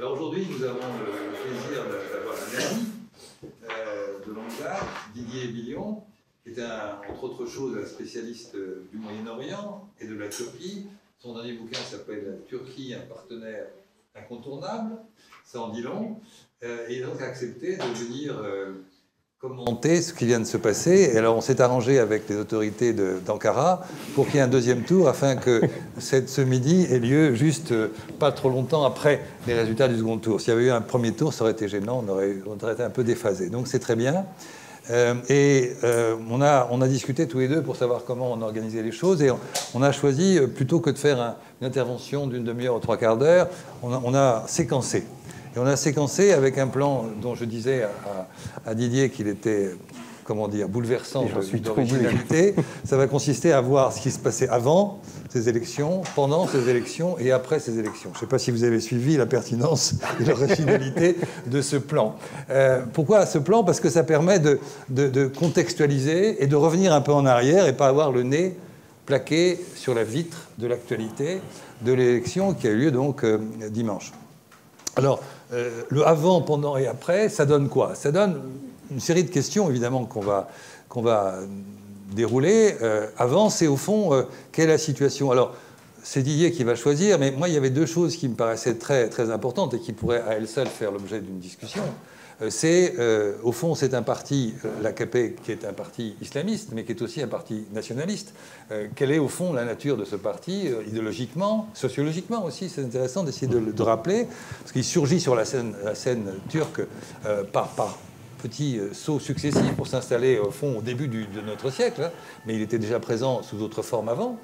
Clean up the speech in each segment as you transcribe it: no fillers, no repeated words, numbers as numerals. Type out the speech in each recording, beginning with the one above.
Alors aujourd'hui, nous avons le plaisir d'avoir un ami de longue date, Didier Billon, qui est entre autres choses un spécialiste du Moyen-Orient et de la Turquie. Son dernier bouquin s'appelle « La Turquie, un partenaire incontournable ». Ça en dit long. Et il a donc accepté de venir commenter ce qui vient de se passer. Et alors on s'est arrangé avec les autorités d'Ankara pour qu'il y ait un deuxième tour afin que ce midi ait lieu juste pas trop longtemps après les résultats du second tour. S'il y avait eu un premier tour, ça aurait été gênant, on aurait été un peu déphasé. Donc c'est très bien. On a discuté tous les deux pour savoir comment on organisait les choses et on a choisi, plutôt que de faire une intervention d'une demi-heure ou trois quarts d'heure, on a séquencé. Et on a séquencé avec un plan dont je disais à Didier qu'il était, comment dire, bouleversant d'originalité. Ça va consister à voir ce qui se passait avant ces élections, pendant ces élections et après ces élections. Je ne sais pas si vous avez suivi la pertinence et l'originalité de ce plan. Pourquoi ce plan? Parce que ça permet de contextualiser et de revenir un peu en arrière et pas avoir le nez plaqué sur la vitre de l'actualité de l'élection qui a eu lieu donc dimanche. Alors, le avant, pendant et après, ça donne quoi? Ça donne une série de questions, évidemment, qu'on va dérouler. Avant, c'est au fond, quelle est la situation? Alors, c'est Didier qui va choisir, mais moi, il y avait deux choses qui me paraissaient très, très importantes et qui pourraient à elles seules faire l'objet d'une discussion. Au fond, c'est un parti, l'AKP, qui est un parti islamiste, mais qui est aussi un parti nationaliste. Quelle est, au fond, la nature de ce parti, idéologiquement, sociologiquement aussi? C'est intéressant d'essayer de rappeler, parce qu'il surgit sur la scène turque par petits sauts successifs pour s'installer, au fond, au début de notre siècle, hein, mais il était déjà présent sous d'autres formes avant.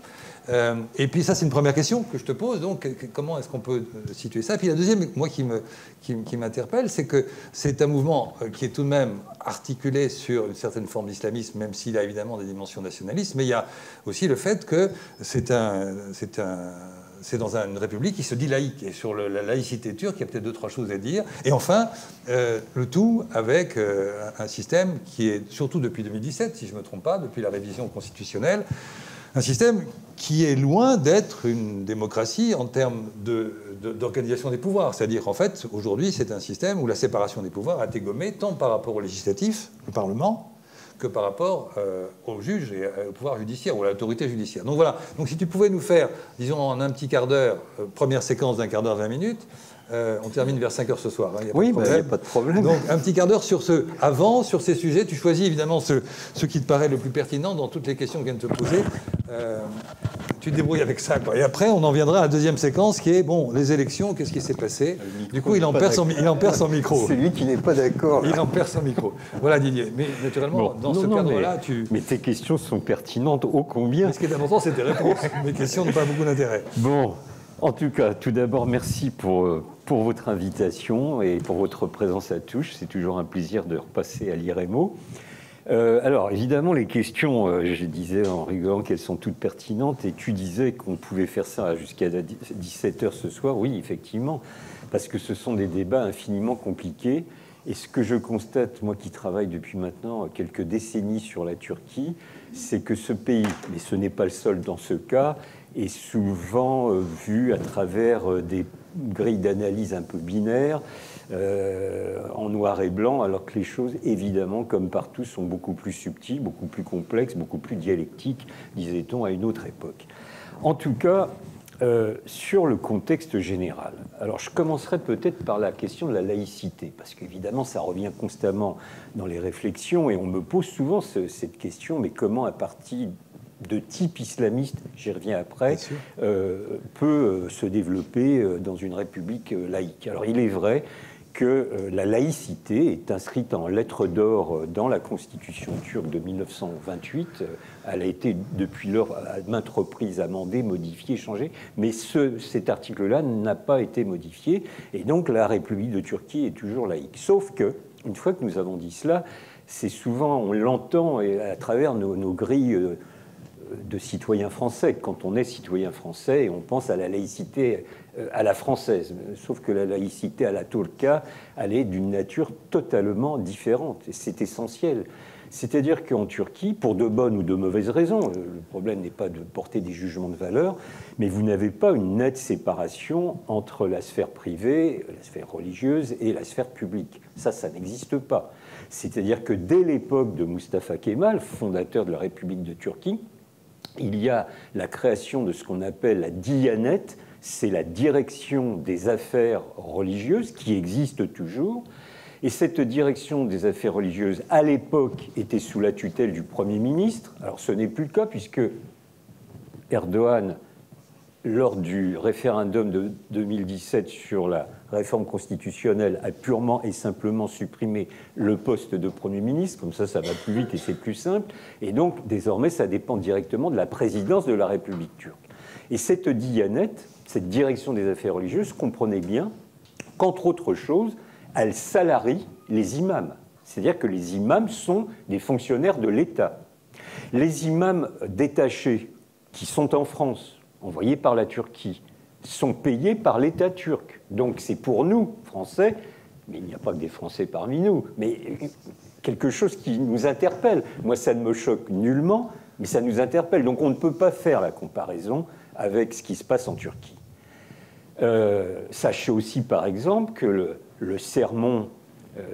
Et puis ça, c'est une première question que je te pose. Donc, comment est-ce qu'on peut situer ça? Et puis la deuxième, moi, qui m'interpelle, c'est que c'est un mouvement qui est tout de même articulé sur une certaine forme d'islamisme, même s'il a évidemment des dimensions nationalistes. Mais il y a aussi le fait que c'est dans une république qui se dit laïque. Et sur la laïcité turque, il y a peut-être deux, trois choses à dire. Et enfin, le tout avec un système qui est, surtout depuis 2017, si je ne me trompe pas, depuis la révision constitutionnelle, un système qui est loin d'être une démocratie en termes d'organisation des pouvoirs. C'est-à-dire qu'en fait, aujourd'hui, c'est un système où la séparation des pouvoirs a été gommée tant par rapport au législatif, le Parlement, que par rapport aux juges et au pouvoir judiciaire ou à l'autorité judiciaire. Donc voilà. Donc si tu pouvais nous faire, disons en un petit quart d'heure, première séquence d'un quart d'heure, 20 minutes, on termine vers 5 heures ce soir. Hein, oui, il n'y a pas de problème. Donc un petit quart d'heure sur sur ces sujets. Tu choisis évidemment ce qui te paraît le plus pertinent dans toutes les questions que vient de te poser. Tu te débrouilles avec ça, quoi. Et après, on en viendra à la deuxième séquence qui est, bon, les élections, qu'est-ce qui s'est passé? Du coup, il en perd son micro. C'est lui qui n'est pas d'accord. Il en perd son micro. Voilà, Didier. Mais naturellement, dans ce cadre-là, Mais tes questions sont pertinentes ô combien. Mais ce qui est important, c'est tes réponses. Mes questions n'ont pas beaucoup d'intérêt. Bon, en tout cas, tout d'abord, merci pour votre invitation et pour votre présence à Touche. C'est toujours un plaisir de repasser à l'IREMO. Alors, évidemment, les questions, je disais en rigolant qu'elles sont toutes pertinentes, et tu disais qu'on pouvait faire ça jusqu'à 17h ce soir. Oui, effectivement, parce que ce sont des débats infiniment compliqués. Et ce que je constate, moi qui travaille depuis maintenant quelques décennies sur la Turquie, c'est que ce pays, mais ce n'est pas le seul dans ce cas, est souvent vu à travers des grilles d'analyse un peu binaires, en noir et blanc, alors que les choses, évidemment, comme partout, sont beaucoup plus subtiles, beaucoup plus complexes, beaucoup plus dialectiques, disait-on, à une autre époque. En tout cas, sur le contexte général. Alors, je commencerai peut-être par la question de la laïcité, parce qu'évidemment, ça revient constamment dans les réflexions, et on me pose souvent cette question, mais comment un parti de type islamiste, j'y reviens après, peut se développer dans une république laïque? Alors, il est vrai que la laïcité est inscrite en lettres d'or dans la Constitution turque de 1928. Elle a été depuis lors à maintes reprises amendée, modifiée, changée, mais cet article-là n'a pas été modifié, et donc la République de Turquie est toujours laïque. Sauf que, une fois que nous avons dit cela, c'est souvent, on l'entend à travers nos grilles de citoyens français. Quand on est citoyen français, on pense à la laïcité à la française. Sauf que la laïcité à la Tolka, elle est d'une nature totalement différente. Et c'est essentiel. C'est-à-dire qu'en Turquie, pour de bonnes ou de mauvaises raisons, le problème n'est pas de porter des jugements de valeur, mais vous n'avez pas une nette séparation entre la sphère privée, la sphère religieuse et la sphère publique. Ça n'existe pas. C'est-à-dire que dès l'époque de Mustafa Kemal, fondateur de la République de Turquie, il y a la création de ce qu'on appelle la Diyanet, c'est la direction des affaires religieuses qui existe toujours. Et cette direction des affaires religieuses, à l'époque, était sous la tutelle du Premier ministre. Alors ce n'est plus le cas puisque Erdogan, lors du référendum de 2017 sur la réforme constitutionnelle, a purement et simplement supprimé le poste de Premier ministre. Comme ça va plus vite et c'est plus simple. Et donc, désormais, ça dépend directement de la présidence de la République turque. Et cette Diyanet, cette direction des affaires religieuses, comprenait bien qu'entre autres choses, elle salarie les imams. C'est-à-dire que les imams sont des fonctionnaires de l'État. Les imams détachés qui sont en France, envoyés par la Turquie, sont payés par l'État turc. Donc c'est pour nous, Français, mais il n'y a pas que des Français parmi nous, mais quelque chose qui nous interpelle. Moi, ça ne me choque nullement, mais ça nous interpelle. Donc on ne peut pas faire la comparaison avec ce qui se passe en Turquie. Sachez aussi, par exemple, que le sermon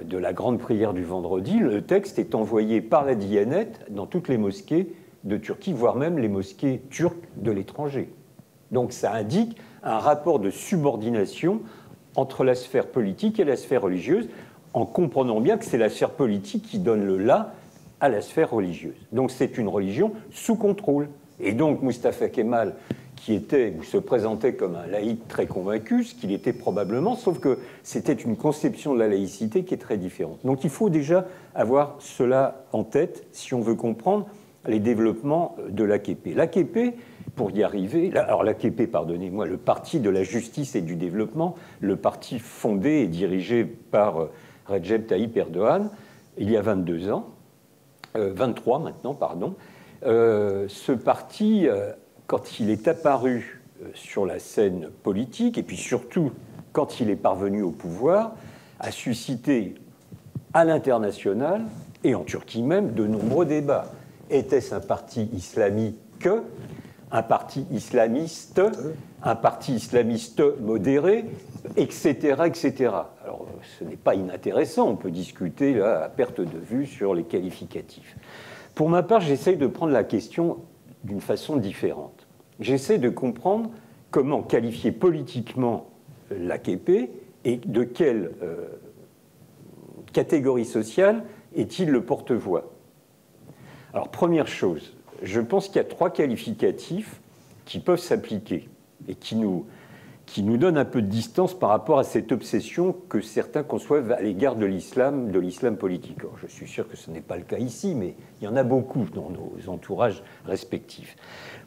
de la grande prière du vendredi, le texte est envoyé par la Diyanet dans toutes les mosquées de Turquie, voire même les mosquées turques de l'étranger. Donc ça indique un rapport de subordination entre la sphère politique et la sphère religieuse, en comprenant bien que c'est la sphère politique qui donne le là à la sphère religieuse. Donc c'est une religion sous contrôle. Et donc Mustafa Kemal, qui était ou se présentait comme un laïc très convaincu, ce qu'il était probablement, sauf que c'était une conception de la laïcité qui est très différente. Donc il faut déjà avoir cela en tête si on veut comprendre les développements de l'AKP. L'AKP, pour y arriver, alors l'AKP, pardonnez-moi, le Parti de la justice et du développement, le parti fondé et dirigé par Recep Tayyip Erdogan, il y a 22 ans, 23 maintenant, pardon, ce parti, quand il est apparu sur la scène politique, et puis surtout quand il est parvenu au pouvoir, a suscité à l'international, et en Turquie même, de nombreux débats. Était-ce un parti islamique, un parti islamiste, un parti islamiste modéré, etc., etc. Alors, ce n'est pas inintéressant, on peut discuter là, à perte de vue sur les qualificatifs. Pour ma part, j'essaye de prendre la question d'une façon différente. J'essaie de comprendre comment qualifier politiquement l'AKP et de quelle catégorie sociale est-il le porte-voix. Alors, première chose, je pense qu'il y a 3 qualificatifs qui peuvent s'appliquer et qui nous donnent un peu de distance par rapport à cette obsession que certains conçoivent à l'égard de l'islam politique. Alors, je suis sûr que ce n'est pas le cas ici, mais il y en a beaucoup dans nos entourages respectifs.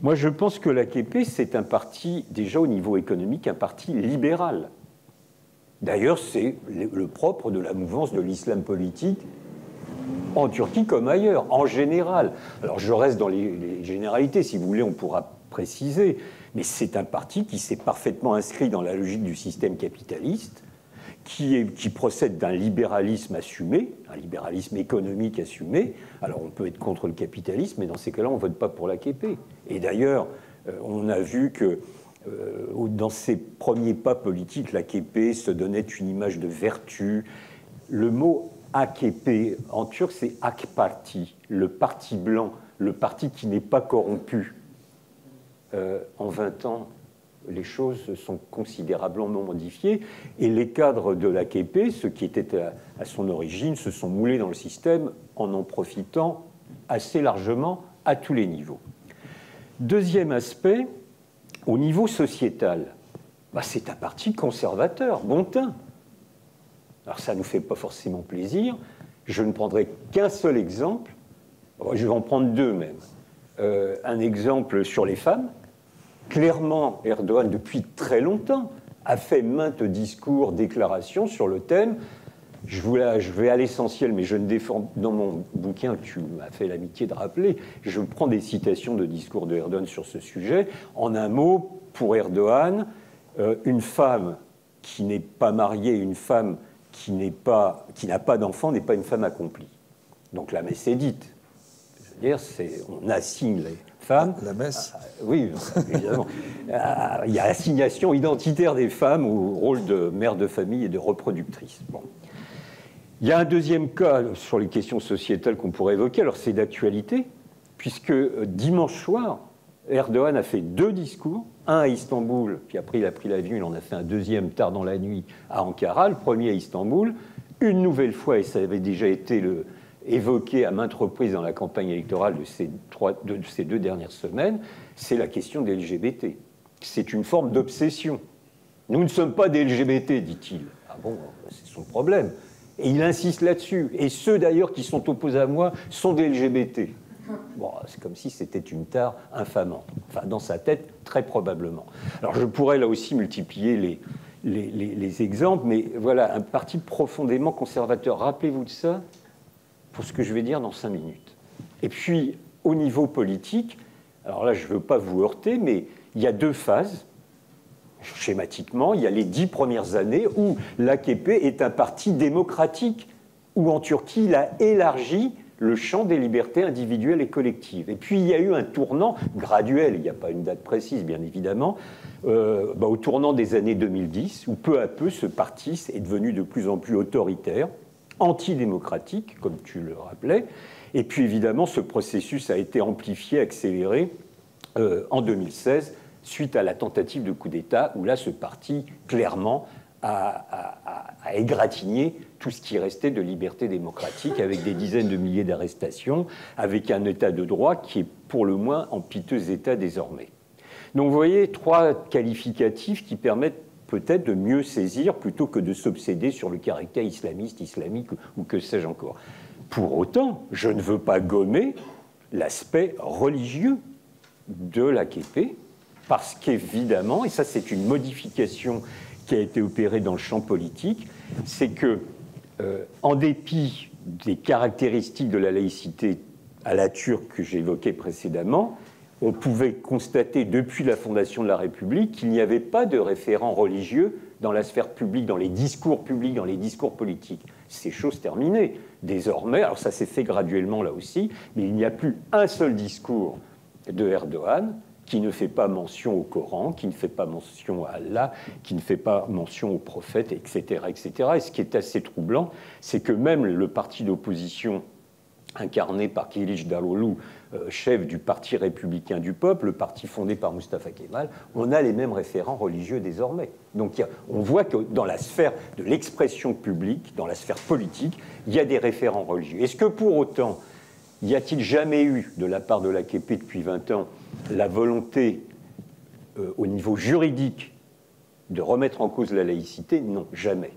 Moi, je pense que l'AKP, c'est un parti, déjà au niveau économique, un parti libéral. D'ailleurs, c'est le propre de la mouvance de l'islam politique en Turquie comme ailleurs, en général. Alors je reste dans les généralités, si vous voulez, on pourra préciser, mais c'est un parti qui s'est parfaitement inscrit dans la logique du système capitaliste, qui procède d'un libéralisme assumé, un libéralisme économique assumé. Alors on peut être contre le capitalisme, mais dans ces cas-là, on ne vote pas pour l'AKP. Et d'ailleurs, on a vu que dans ses premiers pas politiques, l'AKP se donnait une image de vertu. Le mot AKP, en turc, c'est AK Parti, le parti blanc, le parti qui n'est pas corrompu. En 20 ans, les choses se sont considérablement modifiées et les cadres de l'AKP, ceux qui étaient à son origine, se sont moulés dans le système en profitant assez largement à tous les niveaux. Deuxième aspect, au niveau sociétal, c'est un parti conservateur, bon teint. Alors ça ne nous fait pas forcément plaisir. Je ne prendrai qu'un seul exemple. Je vais en prendre 2 même. Un exemple sur les femmes. Clairement, Erdogan, depuis très longtemps, a fait maintes discours, déclarations sur le thème. Je vais à l'essentiel, mais je ne défends... Dans mon bouquin que tu m'as fait l'amitié de rappeler, je prends des citations de discours de Erdogan sur ce sujet. En un mot, pour Erdogan, une femme qui n'est pas mariée, une femme qui n'a pas d'enfant n'est pas une femme accomplie. Donc la messe est dite. Je veux dire, on assigne les femmes. La messe. Oui, évidemment. Il y a assignation identitaire des femmes au rôle de mère de famille et de reproductrice. Bon. Il y a un deuxième cas sur les questions sociétales qu'on pourrait évoquer. Alors c'est d'actualité, puisque dimanche soir, Erdogan a fait 2 discours, un à Istanbul, puis après il a pris l'avion, il en a fait un deuxième tard dans la nuit à Ankara, le premier à Istanbul. Une nouvelle fois, et ça avait déjà été évoqué à maintes reprises dans la campagne électorale de ces 2 dernières semaines, c'est la question des LGBT. C'est une forme d'obsession. Nous ne sommes pas des LGBT, dit-il. Ah bon, c'est son problème. Et il insiste là-dessus. Et ceux d'ailleurs qui sont opposés à moi sont des LGBT. Bon, c'est comme si c'était une tare infamante. Enfin, dans sa tête, très probablement. Alors je pourrais là aussi multiplier les exemples, mais voilà, un parti profondément conservateur. Rappelez-vous de ça pour ce que je vais dire dans 5 minutes. Et puis, au niveau politique, alors là, je ne veux pas vous heurter, mais il y a 2 phases. Schématiquement, il y a les 10 premières années où l'AKP est un parti démocratique, où en Turquie, il a élargi le champ des libertés individuelles et collectives. Et puis, il y a eu un tournant graduel, il n'y a pas une date précise, bien évidemment, au tournant des années 2010, où peu à peu, ce parti est devenu de plus en plus autoritaire, antidémocratique, comme tu le rappelais. Et puis, évidemment, ce processus a été amplifié, accéléré en 2016, suite à la tentative de coup d'État, où là, ce parti, clairement, a égratigné tout ce qui restait de liberté démocratique, avec des dizaines de milliers d'arrestations, avec un État de droit qui est pour le moins en piteux état désormais. Donc vous voyez, 3 qualificatifs qui permettent peut-être de mieux saisir, plutôt que de s'obséder sur le caractère islamiste, islamique, ou que sais-je encore. Pour autant, je ne veux pas gommer l'aspect religieux de l'AKP, parce qu'évidemment, et ça c'est une modification qui a été opérée dans le champ politique, c'est que, en dépit des caractéristiques de la laïcité à la turque que j'évoquais précédemment, on pouvait constater depuis la fondation de la République qu'il n'y avait pas de référent religieux dans la sphère publique, dans les discours publics, dans les discours politiques. C'est chose terminée. Désormais, alors ça s'est fait graduellement là aussi, mais il n'y a plus un seul discours de Erdogan qui ne fait pas mention au Coran, qui ne fait pas mention à Allah, qui ne fait pas mention aux prophètes, etc., etc. Et ce qui est assez troublant, c'est que même le parti d'opposition incarné par Kılıç Daroğlu, chef du Parti républicain du peuple, le parti fondé par Mustafa Kemal, on a les mêmes référents religieux désormais. Donc on voit que dans la sphère de l'expression publique, dans la sphère politique, il y a des référents religieux. Est-ce que pour autant, y a-t-il jamais eu, de la part de l'AKP depuis 20 ans, la volonté, au niveau juridique, de remettre en cause la laïcité? Non, jamais.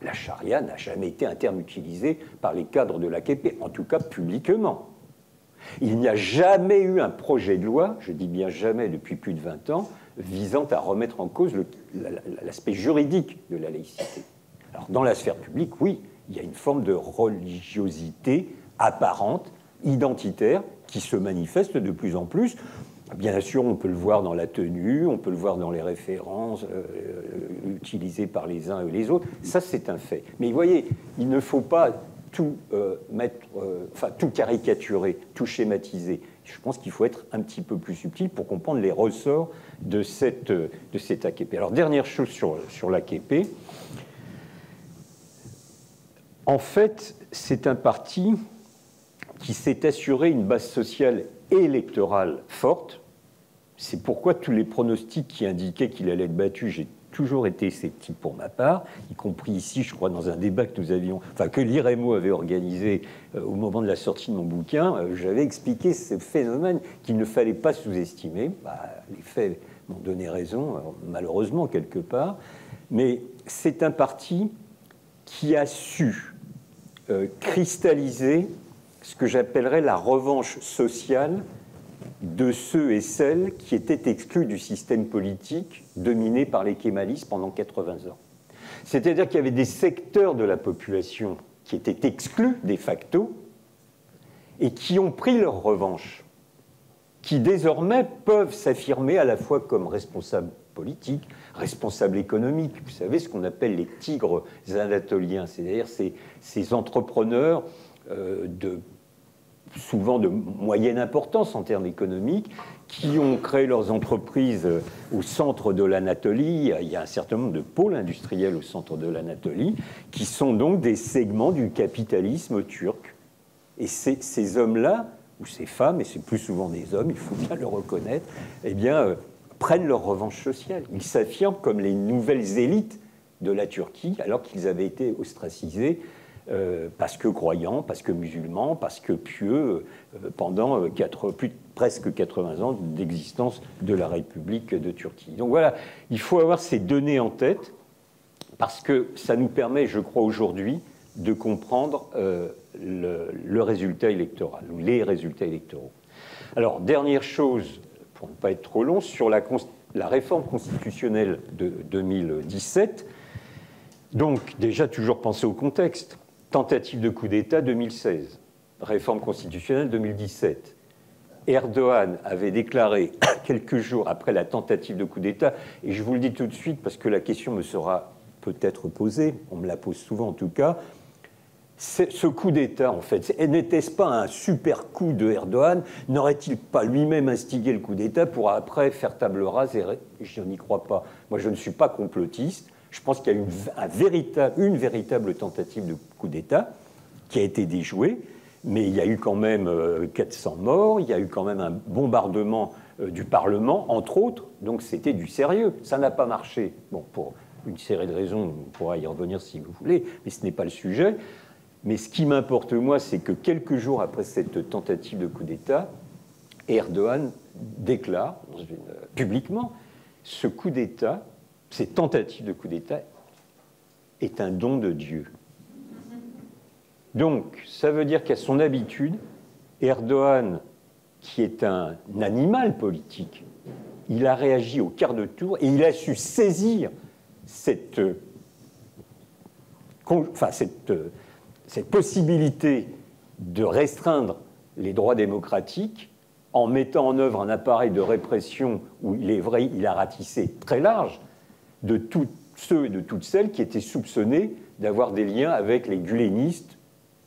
La charia n'a jamais été un terme utilisé par les cadres de l'AKP, en tout cas publiquement. Il n'y a jamais eu un projet de loi, je dis bien jamais depuis plus de 20 ans, visant à remettre en cause l'aspect juridique de la laïcité. Alors dans la sphère publique, oui, il y a une forme de religiosité apparente, identitaire, qui se manifeste de plus en plus. Bien sûr, on peut le voir dans la tenue, on peut le voir dans les références utilisées par les uns et les autres. Ça, c'est un fait. Mais vous voyez, il ne faut pas tout tout caricaturer, tout schématiser. Je pense qu'il faut être un petit peu plus subtil pour comprendre les ressorts de cet AKP. Alors, dernière chose sur l'AKP. En fait, c'est un parti qui s'est assuré une base sociale et électorale forte. C'est pourquoi tous les pronostics qui indiquaient qu'il allait être battu, j'ai toujours été sceptique pour ma part, y compris ici, je crois, dans un débat que nous avions, que l'IREMO avait organisé au moment de la sortie de mon bouquin. J'avais expliqué ce phénomène qu'il ne fallait pas sous-estimer. Les faits m'ont donné raison, malheureusement, quelque part. Mais c'est un parti qui a su cristalliser ce que j'appellerais la revanche sociale de ceux et celles qui étaient exclus du système politique dominé par les kémalistes pendant 80 ans. C'est-à-dire qu'il y avait des secteurs de la population qui étaient exclus de facto et qui ont pris leur revanche, qui désormais peuvent s'affirmer à la fois comme responsables politiques, responsables économiques. Vous savez ce qu'on appelle les tigres anatoliens, c'est-à-dire ces entrepreneurs souvent de moyenne importance en termes économiques, qui ont créé leurs entreprises au centre de l'Anatolie. Il y a un certain nombre de pôles industriels au centre de l'Anatolie, qui sont donc des segments du capitalisme turc. Et ces hommes-là, ou ces femmes, et c'est plus souvent des hommes, il faut bien le reconnaître, eh bien, prennent leur revanche sociale. Ils s'affirment comme les nouvelles élites de la Turquie, alors qu'ils avaient été ostracisés parce que croyants, parce que musulmans, parce que pieux, pendant presque 80 ans d'existence de la République de Turquie. Donc voilà, il faut avoir ces données en tête, parce que ça nous permet, je crois, aujourd'hui, de comprendre le résultat électoral, ou les résultats électoraux. Alors, dernière chose, pour ne pas être trop long, sur la réforme constitutionnelle de 2017, donc déjà toujours penser au contexte. Tentative de coup d'État 2016, réforme constitutionnelle 2017. Erdogan avait déclaré quelques jours après la tentative de coup d'État, et je vous le dis tout de suite parce que la question me sera peut-être posée, on me la pose souvent en tout cas, ce coup d'État, en fait, n'était-ce pas un super coup de Erdogan? N'aurait-il pas lui-même instigé le coup d'État pour après faire table rase? Je n'y crois pas. Moi, je ne suis pas complotiste. Je pense qu'il y a une véritable tentative de coup d'État qui a été déjouée, mais il y a eu quand même 400 morts, il y a eu quand même un bombardement du Parlement, entre autres, donc c'était du sérieux. Ça n'a pas marché, bon, pour une série de raisons, on pourra y revenir si vous voulez, mais ce n'est pas le sujet. Mais ce qui m'importe, moi, c'est que quelques jours après cette tentative de coup d'État, Erdogan déclare publiquement ce coup d'État, cette tentative de coup d'État est un don de Dieu. Donc, ça veut dire qu'à son habitude, Erdogan, qui est un animal politique, il a réagi au quart de tour et il a su saisir cette possibilité de restreindre les droits démocratiques en mettant en œuvre un appareil de répression où, il est vrai, il a ratissé très large de tous ceux et de toutes celles qui étaient soupçonnés d'avoir des liens avec les gulenistes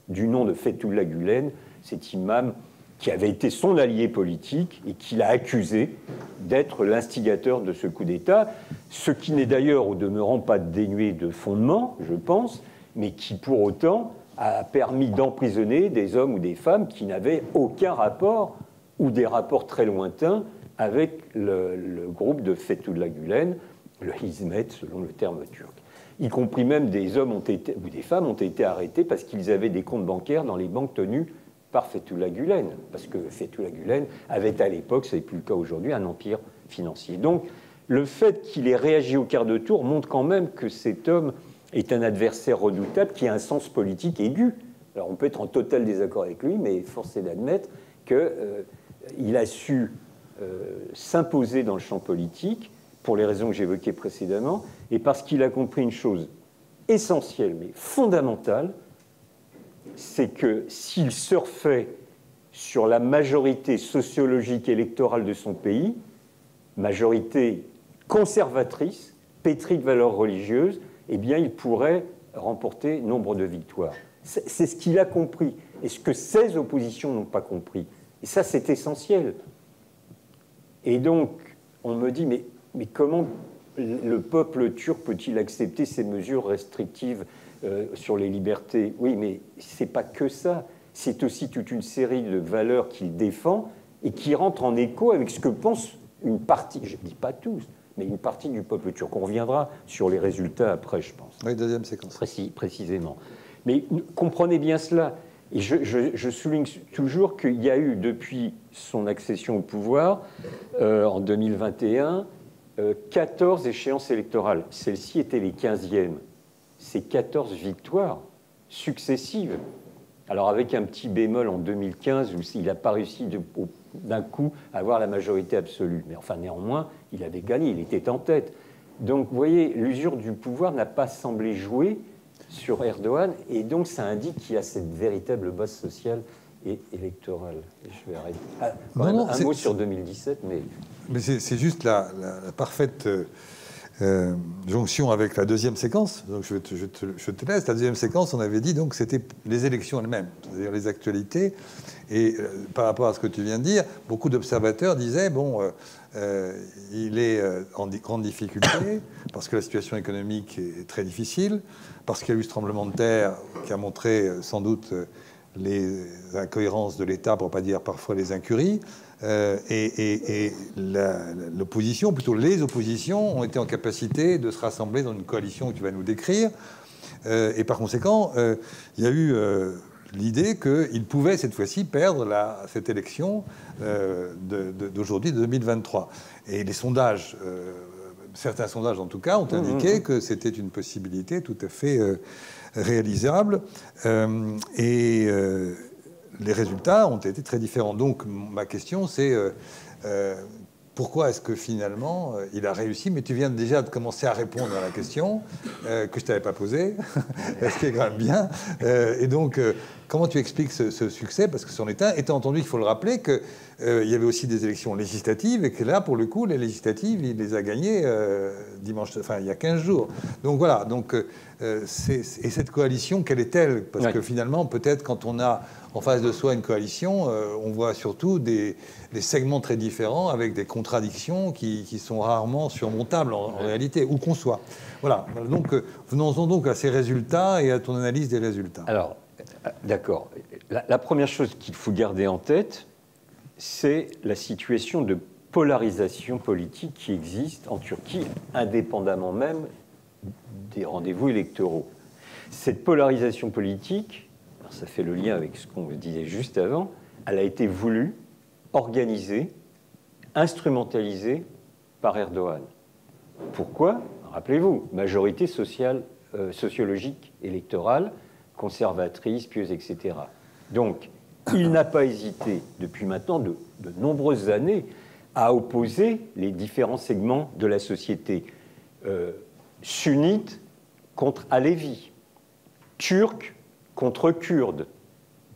du nom de Fethullah Gülen, cet imam qui avait été son allié politique et qu'il a accusé d'être l'instigateur de ce coup d'État, ce qui n'est d'ailleurs au demeurant pas dénué de fondement, je pense, mais qui pour autant a permis d'emprisonner des hommes ou des femmes qui n'avaient aucun rapport ou des rapports très lointains avec le groupe de Fethullah Gülen, le Hizmet selon le terme turc. Y compris même des hommes ou des femmes ont été arrêtés parce qu'ils avaient des comptes bancaires dans les banques tenues par Fethullah Gülen, parce que Fethullah Gülen avait à l'époque, ce n'est plus le cas aujourd'hui, un empire financier. Donc le fait qu'il ait réagi au quart de tour montre quand même que cet homme est un adversaire redoutable qui a un sens politique aigu. Alors on peut être en total désaccord avec lui, mais force est d'admettre qu'il a su s'imposer dans le champ politique pour les raisons que j'évoquais précédemment, et parce qu'il a compris une chose essentielle, mais fondamentale, c'est que s'il surfait sur la majorité sociologique électorale de son pays, majorité conservatrice, pétrie de valeurs religieuses, eh bien, il pourrait remporter nombre de victoires. C'est ce qu'il a compris, et ce que ces oppositions n'ont pas compris. Et ça, c'est essentiel. Et donc, on me dit, mais comment le peuple turc peut-il accepter ces mesures restrictives sur les libertés? Oui, mais ce n'est pas que ça. C'est aussi toute une série de valeurs qu'il défend et qui rentrent en écho avec ce que pense une partie, je ne dis pas tous, mais une partie du peuple turc. On reviendra sur les résultats après, je pense. Oui, deuxième séquence. Précisément. Mais comprenez bien cela. Et je souligne toujours qu'il y a eu, depuis son accession au pouvoir, en 2021, 14 échéances électorales. Celles-ci étaient les 15e. C'est 14 victoires successives. Alors avec un petit bémol en 2015, où il n'a pas réussi d'un coup à avoir la majorité absolue. Mais enfin, néanmoins, il avait gagné, il était en tête. Donc, vous voyez, l'usure du pouvoir n'a pas semblé jouer sur Erdogan, et donc ça indique qu'il y a cette véritable base sociale et électorale. Et je vais arrêter. Un mot sur 2017, mais... Mais c'est juste la parfaite jonction avec la deuxième séquence. Donc je te laisse. La deuxième séquence, on avait dit donc c'était les élections elles-mêmes, c'est-à-dire les actualités. Et par rapport à ce que tu viens de dire, beaucoup d'observateurs disaient bon, il est en grande difficulté parce que la situation économique est très difficile, parce qu'il y a eu ce tremblement de terre qui a montré sans doute les incohérences de l'État, pour ne pas dire parfois les incuries. Et l'opposition, plutôt les oppositions, ont été en capacité de se rassembler dans une coalition que tu vas nous décrire. Et par conséquent, il y a eu l'idée qu'ils pouvaient cette fois-ci perdre cette élection d'aujourd'hui, de 2023. Et les sondages, certains sondages en tout cas, ont indiqué que c'était une possibilité tout à fait réalisable. Les résultats ont été très différents. Donc, ma question, c'est pourquoi est-ce que finalement, il a réussi? Mais tu viens déjà de commencer à répondre à la question que je ne t'avais pas posée, ce qui est quand même bien. Et donc, comment tu expliques ce succès? Parce que c'en est un, étant entendu qu'il faut le rappeler qu'il y avait aussi des élections législatives et que là, pour le coup, les législatives, il les a gagnées dimanche, enfin, il y a 15 jours. Donc voilà. Donc, et cette coalition, quelle est-elle? Parce que finalement, peut-être quand on a en face de soi une coalition, on voit surtout des segments très différents avec des contradictions qui sont rarement surmontables en réalité, où qu'on soit. Voilà. Donc, venons-en donc à ces résultats et à ton analyse des résultats. Alors, d'accord. La première chose qu'il faut garder en tête, c'est la situation de polarisation politique qui existe en Turquie, indépendamment même des rendez-vous électoraux. Cette polarisation politique, ça fait le lien avec ce qu'on disait juste avant, elle a été voulue, organisée, instrumentalisée par Erdogan. Pourquoi? Rappelez-vous, majorité sociologique électorale, conservatrice, pieuse, etc. Donc, il n'a pas hésité, depuis maintenant de nombreuses années, à opposer les différents segments de la société. Sunnites contre Alévis, Turcs contre Kurdes,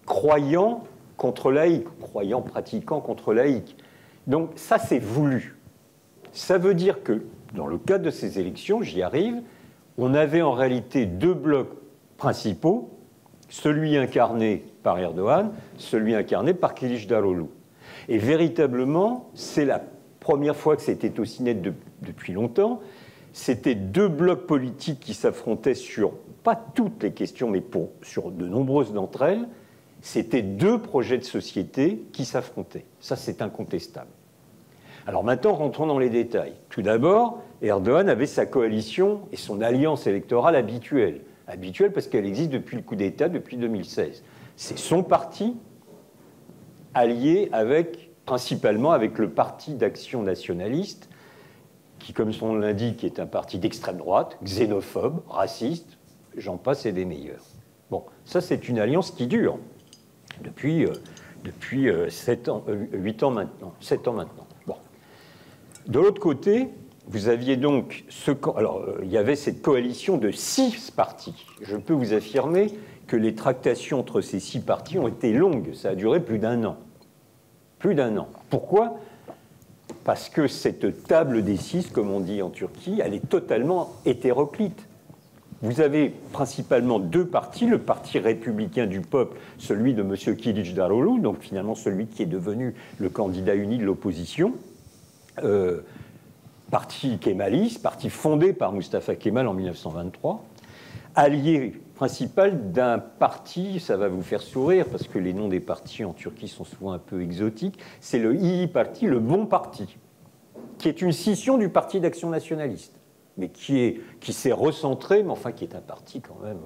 croyants contre laïcs, croyants pratiquants contre laïcs. Donc ça, c'est voulu. Ça veut dire que, dans le cadre de ces élections, j'y arrive, on avait en réalité deux blocs principaux, celui incarné par Erdogan, celui incarné par Kılıçdaroğlu. Et véritablement, c'est la première fois que c'était aussi net depuis longtemps. C'était deux blocs politiques qui s'affrontaient sur, pas toutes les questions, mais sur de nombreuses d'entre elles. C'était deux projets de société qui s'affrontaient. Ça, c'est incontestable. Alors maintenant, rentrons dans les détails. Tout d'abord, Erdogan avait sa coalition et son alliance électorale habituelle. Habituelle parce qu'elle existe depuis le coup d'État, depuis 2016. C'est son parti allié principalement avec le Parti d'action nationaliste, qui, comme son nom l'indique, est un parti d'extrême droite, xénophobe, raciste, j'en passe et des meilleurs. Bon, ça c'est une alliance qui dure depuis 7 ans maintenant. Bon. De l'autre côté, vous aviez donc il y avait cette coalition de 6 partis. Je peux vous affirmer que les tractations entre ces 6 partis ont été longues. Ça a duré plus d'1 an. Plus d'1 an. Pourquoi ? Parce que cette table des 6, comme on dit en Turquie, elle est totalement hétéroclite. Vous avez principalement 2 partis, le parti républicain du peuple, celui de M. Kılıçdaroğlu, donc finalement celui qui est devenu le candidat uni de l'opposition, parti kémaliste, parti fondé par Mustafa Kemal en 1923, allié principal d'un parti, ça va vous faire sourire parce que les noms des partis en Turquie sont souvent un peu exotiques, c'est le İYİ Parti, le Bon Parti, qui est une scission du Parti d'Action Nationaliste, mais qui s'est recentré, mais enfin qui est un parti quand même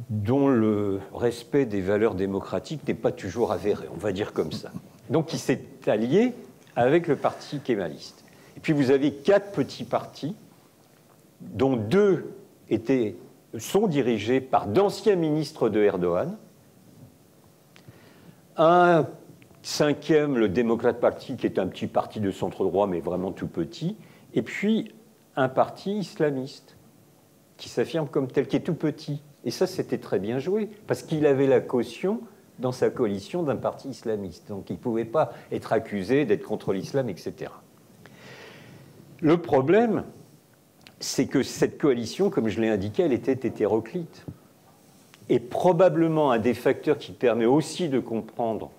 dont le respect des valeurs démocratiques n'est pas toujours avéré, on va dire comme ça. Donc il s'est allié avec le parti kémaliste. Et puis vous avez 4 petits partis, dont 2 sont dirigés par d'anciens ministres de Erdogan. Un 5e, le Démocrate Party, qui est un petit parti de centre-droit, mais vraiment tout petit. Et puis un parti islamiste, qui s'affirme comme tel, qui est tout petit. Et ça, c'était très bien joué, parce qu'il avait la caution dans sa coalition d'un parti islamiste. Donc il ne pouvait pas être accusé d'être contre l'islam, etc. Le problème, c'est que cette coalition, comme je l'ai indiqué, elle était hétéroclite. Et probablement un des facteurs qui permet aussi de comprendre,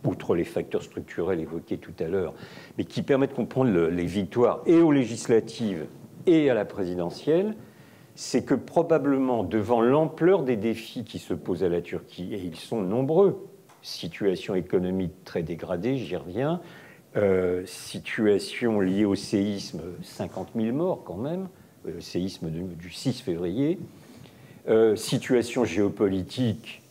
outre les facteurs structurels évoqués tout à l'heure, mais qui permet de comprendre les victoires et aux législatives et à la présidentielle, c'est que probablement, devant l'ampleur des défis qui se posent à la Turquie, et ils sont nombreux, situation économique très dégradée, j'y reviens, situation liée au séisme, 50 000 morts quand même, le séisme du 6 février, situation géopolitique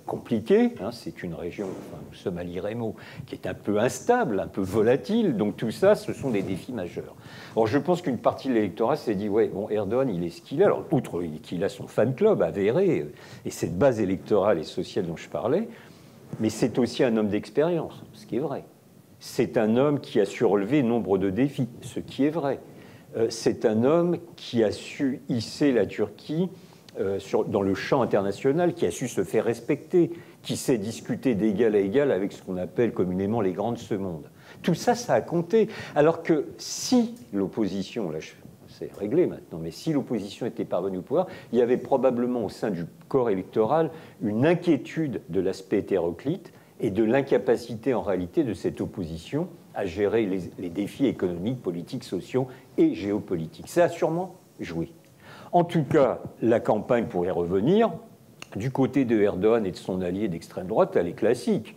compliquée, hein, c'est une région, enfin, nous sommes à l'IREMO, qui est un peu instable, un peu volatile, donc tout ça, ce sont des défis majeurs. Alors je pense qu'une partie de l'électorat s'est dit, ouais, bon, Erdogan, il est ce qu'il est, alors outre qu'il a son fan club avéré, et cette base électorale et sociale dont je parlais, mais c'est aussi un homme d'expérience, ce qui est vrai. C'est un homme qui a su relever nombre de défis, ce qui est vrai. C'est un homme qui a su hisser la Turquie dans le champ international, qui a su se faire respecter, qui sait discuter d'égal à égal avec ce qu'on appelle communément les grands de ce monde. Tout ça, ça a compté. Alors que si l'opposition, là c'est réglé maintenant, mais si l'opposition était parvenue au pouvoir, il y avait probablement au sein du corps électoral une inquiétude de l'aspect hétéroclite et de l'incapacité en réalité de cette opposition à gérer les défis économiques, politiques, sociaux et géopolitiques. Ça a sûrement joué. En tout cas, la campagne, pour y revenir, du côté de Erdogan et de son allié d'extrême droite, elle est classique.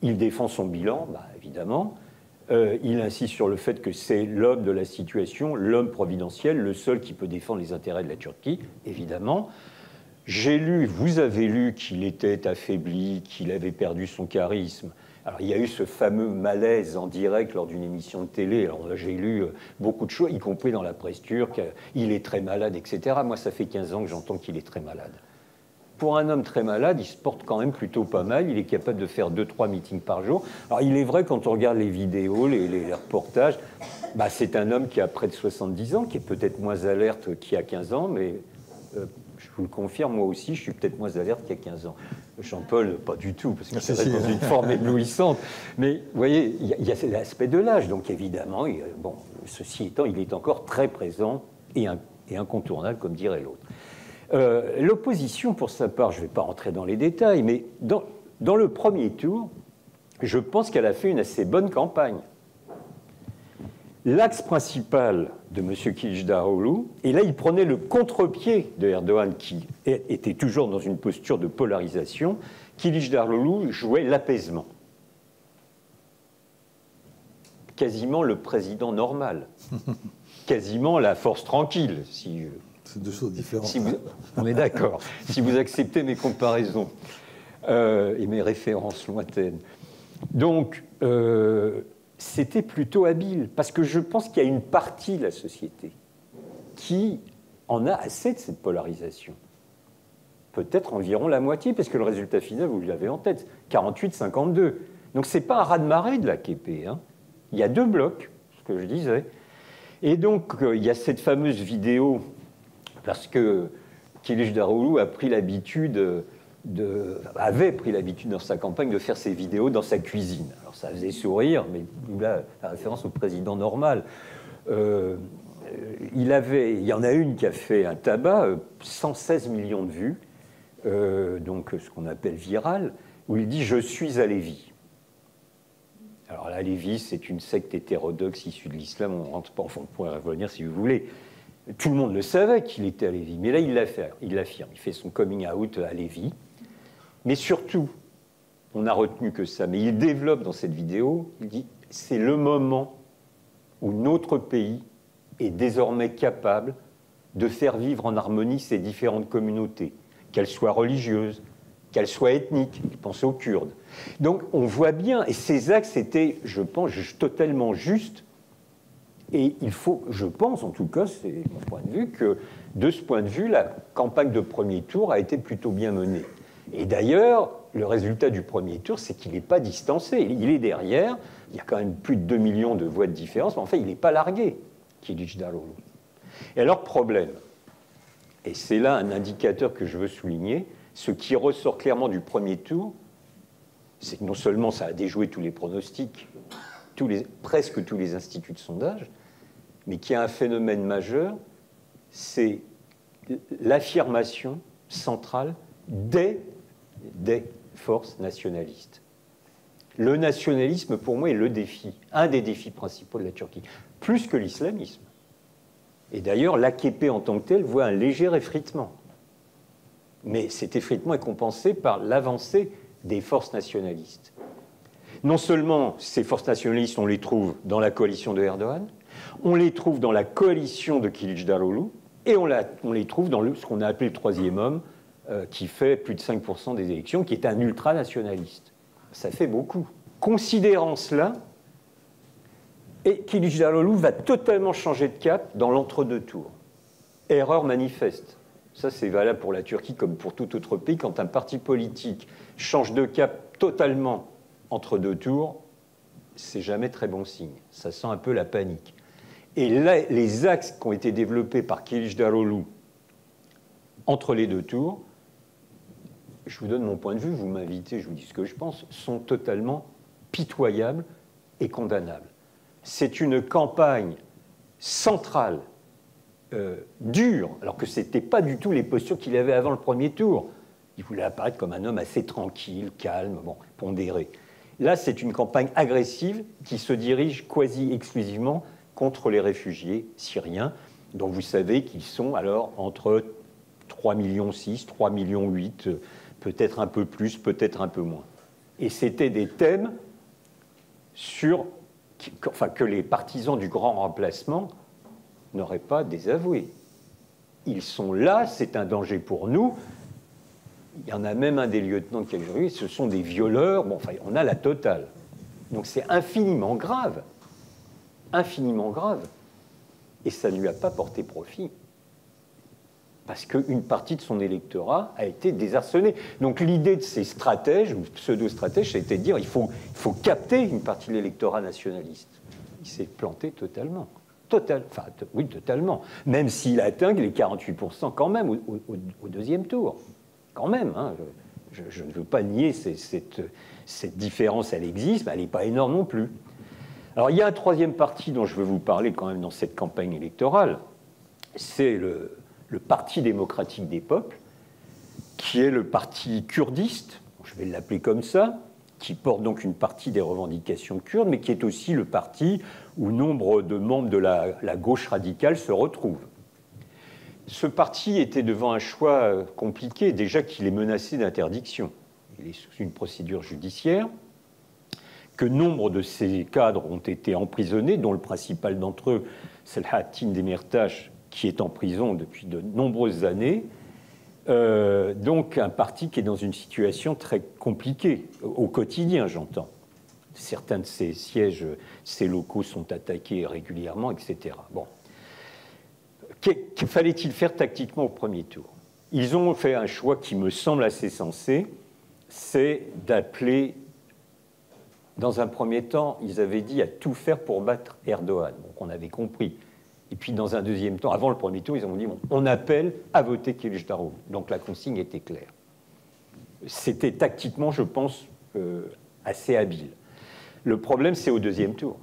Il défend son bilan, évidemment. Il insiste sur le fait que c'est l'homme de la situation, l'homme providentiel, le seul qui peut défendre les intérêts de la Turquie, évidemment. J'ai lu, vous avez lu qu'il était affaibli, qu'il avait perdu son charisme. Alors, il y a eu ce fameux malaise en direct lors d'une émission de télé. Alors là, j'ai lu beaucoup de choses, y compris dans la presse turque. Il est très malade, etc. Moi, ça fait 15 ans que j'entends qu'il est très malade. Pour un homme très malade, il se porte quand même plutôt pas mal. Il est capable de faire 2-3 meetings par jour. Alors, il est vrai, quand on regarde les vidéos, les reportages, c'est un homme qui a près de 70 ans, qui est peut-être moins alerte qu'il y a 15 ans, mais je vous le confirme, moi aussi, je suis peut-être moins alerte qu'il y a 15 ans. Jean-Paul, pas du tout, parce que c'est dans une forme éblouissante. Mais vous voyez, il y a l'aspect de l'âge. Donc évidemment, bon, ceci étant, il est encore très présent et incontournable, comme dirait l'autre. L'opposition, pour sa part, je ne vais pas rentrer dans les détails, mais dans le premier tour, je pense qu'elle a fait une assez bonne campagne. L'axe principal de M. Kılıçdaroğlu, et là il prenait le contre-pied de Erdogan qui était toujours dans une posture de polarisation, Kılıçdaroğlu jouait l'apaisement. Quasiment le président normal, quasiment la force tranquille. C'est deux choses différentes. On est d'accord, si vous acceptez mes comparaisons et mes références lointaines. Donc, c'était plutôt habile, parce que je pense qu'il y a une partie de la société qui en a assez de cette polarisation. Peut-être environ la moitié, parce que le résultat final, vous l'avez en tête, 48-52. Donc ce n'est pas un raz-de-marée de l'AKP. Hein. Il y a deux blocs, ce que je disais. Et donc, il y a cette fameuse vidéo, parce que Kılıçdaroğlu avait pris l'habitude dans sa campagne de faire ses vidéos dans sa cuisine. Alors ça faisait sourire, mais là, la référence au président normal. Il y en a une qui a fait un tabac, 116 millions de vues, donc ce qu'on appelle viral, où il dit « Je suis à Lévis ». Alors là, Lévis, c'est une secte hétérodoxe issue de l'islam, on rentre pas, on pourrait revenir si vous voulez. Tout le monde le savait qu'il était à Lévis, mais là, il l'affirme. Il fait son coming out à Lévis. Mais surtout, on n'a retenu que ça, mais il développe dans cette vidéo, il dit « C'est le moment où notre pays est désormais capable de faire vivre en harmonie ces différentes communautés, qu'elles soient religieuses, qu'elles soient ethniques. » Il pense aux Kurdes. Donc on voit bien, et ces axes étaient, je pense, totalement justes. Et il faut, je pense en tout cas, c'est mon point de vue, que de ce point de vue, la campagne de premier tour a été plutôt bien menée. Et d'ailleurs, le résultat du premier tour, c'est qu'il n'est pas distancé. Il est derrière. Il y a quand même plus de 2 millions de voix de différence. Mais enfin, il n'est pas largué, Kılıçdaroğlu. Et alors, problème. Et c'est là un indicateur que je veux souligner. Ce qui ressort clairement du premier tour, c'est que non seulement ça a déjoué tous les pronostics, presque tous les instituts de sondage, mais qui a un phénomène majeur, c'est l'affirmation centrale des forces nationalistes. Le nationalisme, pour moi, est le défi, un des défis principaux de la Turquie, plus que l'islamisme. Et d'ailleurs, l'AKP en tant que tel voit un léger effritement. Mais cet effritement est compensé par l'avancée des forces nationalistes. Non seulement ces forces nationalistes, on les trouve dans la coalition de Erdogan, on les trouve dans la coalition de Kılıçdaroğlu, et on les trouve dans ce qu'on a appelé le troisième homme, qui fait plus de 5% des élections, qui est un ultranationaliste. Ça fait beaucoup. Considérant cela, et Kılıçdaroğlu va totalement changer de cap dans l'entre-deux tours. Erreur manifeste. Ça, c'est valable pour la Turquie comme pour tout autre pays. Quand un parti politique change de cap totalement entre deux tours, c'est jamais très bon signe. Ça sent un peu la panique. Et là, les axes qui ont été développés par Kılıçdaroğlu entre les deux tours, je vous donne mon point de vue, vous m'invitez, je vous dis ce que je pense, sont totalement pitoyables et condamnables. C'est une campagne centrale, dure, alors que ce n'était pas du tout les postures qu'il avait avant le premier tour. Il voulait apparaître comme un homme assez tranquille, calme, bon, pondéré. Là, c'est une campagne agressive qui se dirige quasi exclusivement contre les réfugiés syriens, dont vous savez qu'ils sont alors entre 3,6 millions, 3,8 millions, peut-être un peu plus, peut-être un peu moins. Et c'était des thèmes que les partisans du grand remplacement n'auraient pas désavoués. Ils sont là, c'est un danger pour nous. Il y en a même un des lieutenants qui a juré, ce sont des violeurs. Bon, enfin, on a la totale. Donc c'est infiniment grave. Infiniment grave. Et ça ne lui a pas porté profit. Parce qu'une partie de son électorat a été désarçonnée. Donc l'idée de ces stratèges, ou pseudo-stratèges, c'était de dire qu'il faut capter une partie de l'électorat nationaliste. Il s'est planté totalement. Oui, totalement. Même s'il atteint les 48% quand même au deuxième tour. Quand même. Hein. Je ne veux pas nier cette différence, elle existe, mais elle n'est pas énorme non plus. Alors il y a un troisième parti dont je veux vous parler quand même dans cette campagne électorale. C'est le Parti démocratique des peuples, qui est le parti kurdiste, je vais l'appeler comme ça, qui porte donc une partie des revendications kurdes, mais qui est aussi le parti où nombre de membres de la gauche radicale se retrouvent. Ce parti était devant un choix compliqué, déjà qu'il est menacé d'interdiction. Il est sous une procédure judiciaire, que nombre de ses cadres ont été emprisonnés, dont le principal d'entre eux, Selahattin Demirtas, qui est en prison depuis de nombreuses années. Donc un parti qui est dans une situation très compliquée, au quotidien, j'entends. Certains de ses sièges, ses locaux sont attaqués régulièrement, etc. Bon. Que fallait-il faire tactiquement au premier tour? Ils ont fait un choix qui me semble assez sensé, c'est d'appeler, dans un premier temps, ils avaient dit à tout faire pour battre Erdogan. Donc on avait compris. Et puis, dans un deuxième temps, avant le premier tour, ils ont dit on appelle à voter Kılıçdaroğlu. Donc, la consigne était claire. C'était tactiquement, je pense, assez habile. Le problème, c'est au deuxième tour.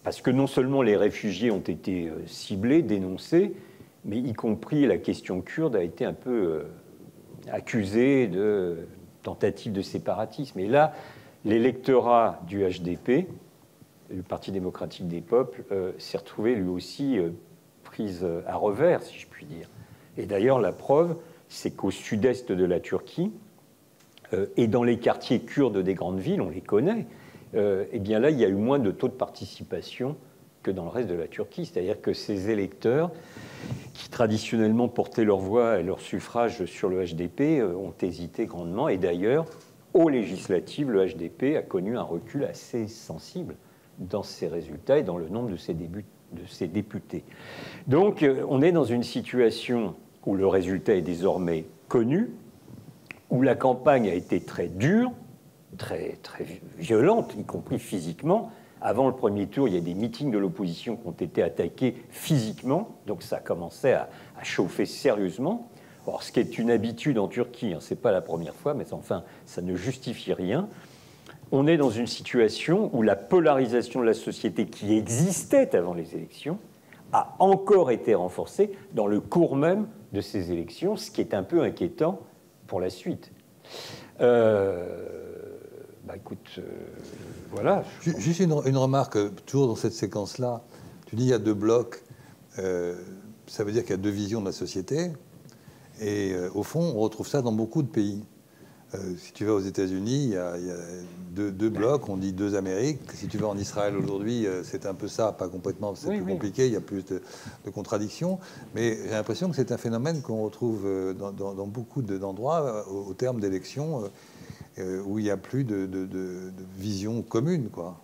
Parce que non seulement les réfugiés ont été ciblés, dénoncés, mais y compris la question kurde a été un peu accusée de tentative de séparatisme. Et là, l'électorat du HDP, le Parti démocratique des peuples, s'est retrouvé lui aussi prise à revers, si je puis dire. Et d'ailleurs, la preuve, c'est qu'au sud-est de la Turquie, et dans les quartiers kurdes des grandes villes, on les connaît, eh bien là, il y a eu moins de taux de participation que dans le reste de la Turquie. C'est-à-dire que ces électeurs, qui traditionnellement portaient leur voix et leur suffrage sur le HDP, ont hésité grandement. Et d'ailleurs, aux législatives, le HDP a connu un recul assez sensible dans ses résultats et dans le nombre de ses députés. Donc, on est dans une situation où le résultat est désormais connu, où la campagne a été très dure, très, très violente, y compris physiquement. Avant le premier tour, il y a des meetings de l'opposition qui ont été attaqués physiquement, donc ça a commencé à chauffer sérieusement. Alors, ce qui est une habitude en Turquie, ce n'est pas la première fois, mais enfin, ça ne justifie rien. On est dans une situation où la polarisation de la société qui existait avant les élections a encore été renforcée dans le cours même de ces élections, ce qui est un peu inquiétant pour la suite. Écoute, voilà. Juste une remarque, toujours dans cette séquence-là. Tu dis il y a deux blocs, ça veut dire qu'il y a deux visions de la société. Et au fond, on retrouve ça dans beaucoup de pays. Si tu vas aux États-Unis, il y a deux blocs, on dit deux Amériques. Si tu vas en Israël aujourd'hui, c'est un peu ça, pas complètement, c'est plus compliqué, il y a plus de contradictions. Mais j'ai l'impression que c'est un phénomène qu'on retrouve dans beaucoup d'endroits au terme d'élections où il n'y a plus de vision commune, quoi.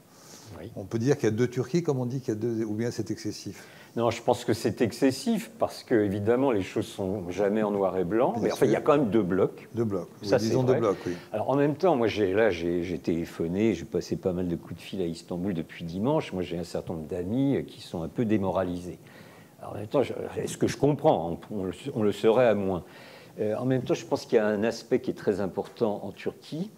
Oui. On peut dire qu'il y a deux Turquies, comme on dit qu'il y a deux, ou bien c'est excessif? Non, je pense que c'est excessif parce que, évidemment, les choses sont jamais en noir et blanc. Mais enfin, il y a quand même deux blocs. Deux blocs. Ça, disons deux blocs, oui. Alors, en même temps, moi, j'ai téléphoné, j'ai passé pas mal de coups de fil à Istanbul depuis dimanche. Moi, j'ai un certain nombre d'amis qui sont un peu démoralisés. Alors, en même temps, est-ce que je comprends? On le serait à moins. En même temps, je pense qu'il y a un aspect qui est très important en Turquie,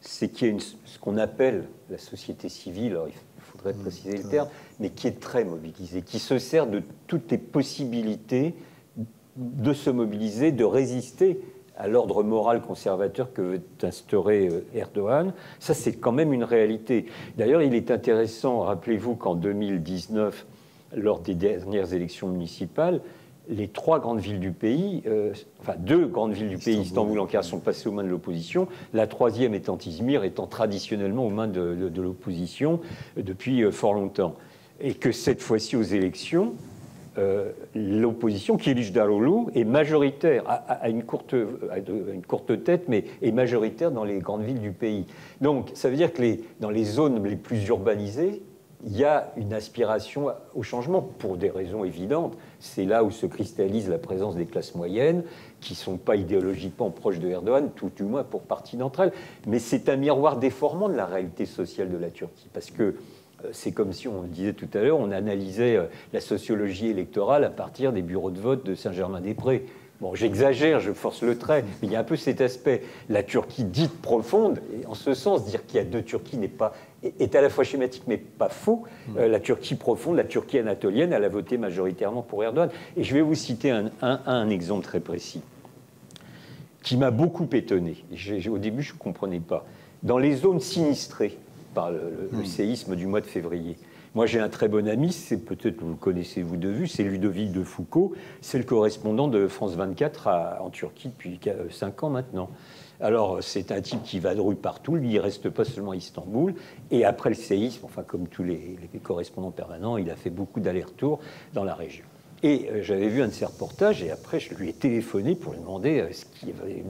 c'est qu'il y a ce qu'on appelle la société civile. Alors, il faudrait préciser le terme, mais qui est très mobilisée, qui se sert de toutes les possibilités de se mobiliser, de résister à l'ordre moral conservateur que veut instaurer Erdogan. Ça, c'est quand même une réalité. D'ailleurs, il est intéressant, rappelez-vous qu'en 2019, lors des dernières élections municipales, les trois grandes villes du pays, deux grandes villes du pays, Istanbul et Ankara, sont passées aux mains de l'opposition. La troisième étant Izmir, étant traditionnellement aux mains de l'opposition depuis fort longtemps. Et que cette fois-ci, aux élections, l'opposition, Kılıçdaroğlu, est majoritaire, à une courte tête, mais est majoritaire dans les grandes villes du pays. Donc, ça veut dire que dans les zones les plus urbanisées, il y a une aspiration au changement pour des raisons évidentes. C'est là où se cristallise la présence des classes moyennes qui ne sont pas idéologiquement proches de Erdogan, tout du moins pour partie d'entre elles. Mais c'est un miroir déformant de la réalité sociale de la Turquie. Parce que c'est comme si, on le disait tout à l'heure, on analysait la sociologie électorale à partir des bureaux de vote de Saint-Germain-des-Prés. Bon, j'exagère, je force le trait, mais il y a un peu cet aspect. La Turquie dite profonde, et en ce sens, dire qu'il y a deux Turquies est à la fois schématique, mais pas faux. La Turquie profonde, la Turquie anatolienne, elle a voté majoritairement pour Erdogan. Et je vais vous citer un exemple très précis, qui m'a beaucoup étonné. Au début, je ne comprenais pas. Dans les zones sinistrées par le séisme du mois de février, moi, j'ai un très bon ami, c'est peut-être, vous le connaissez vous de vue, c'est Ludovic de Foucault, c'est le correspondant de France 24 en Turquie depuis 5 ans maintenant. Alors, c'est un type qui vadrouille partout, lui, il ne reste pas seulement à Istanbul, et après le séisme, enfin, comme tous les correspondants permanents, il a fait beaucoup d'allers-retours dans la région. Et j'avais vu un de ses reportages, et après, je lui ai téléphoné pour lui demander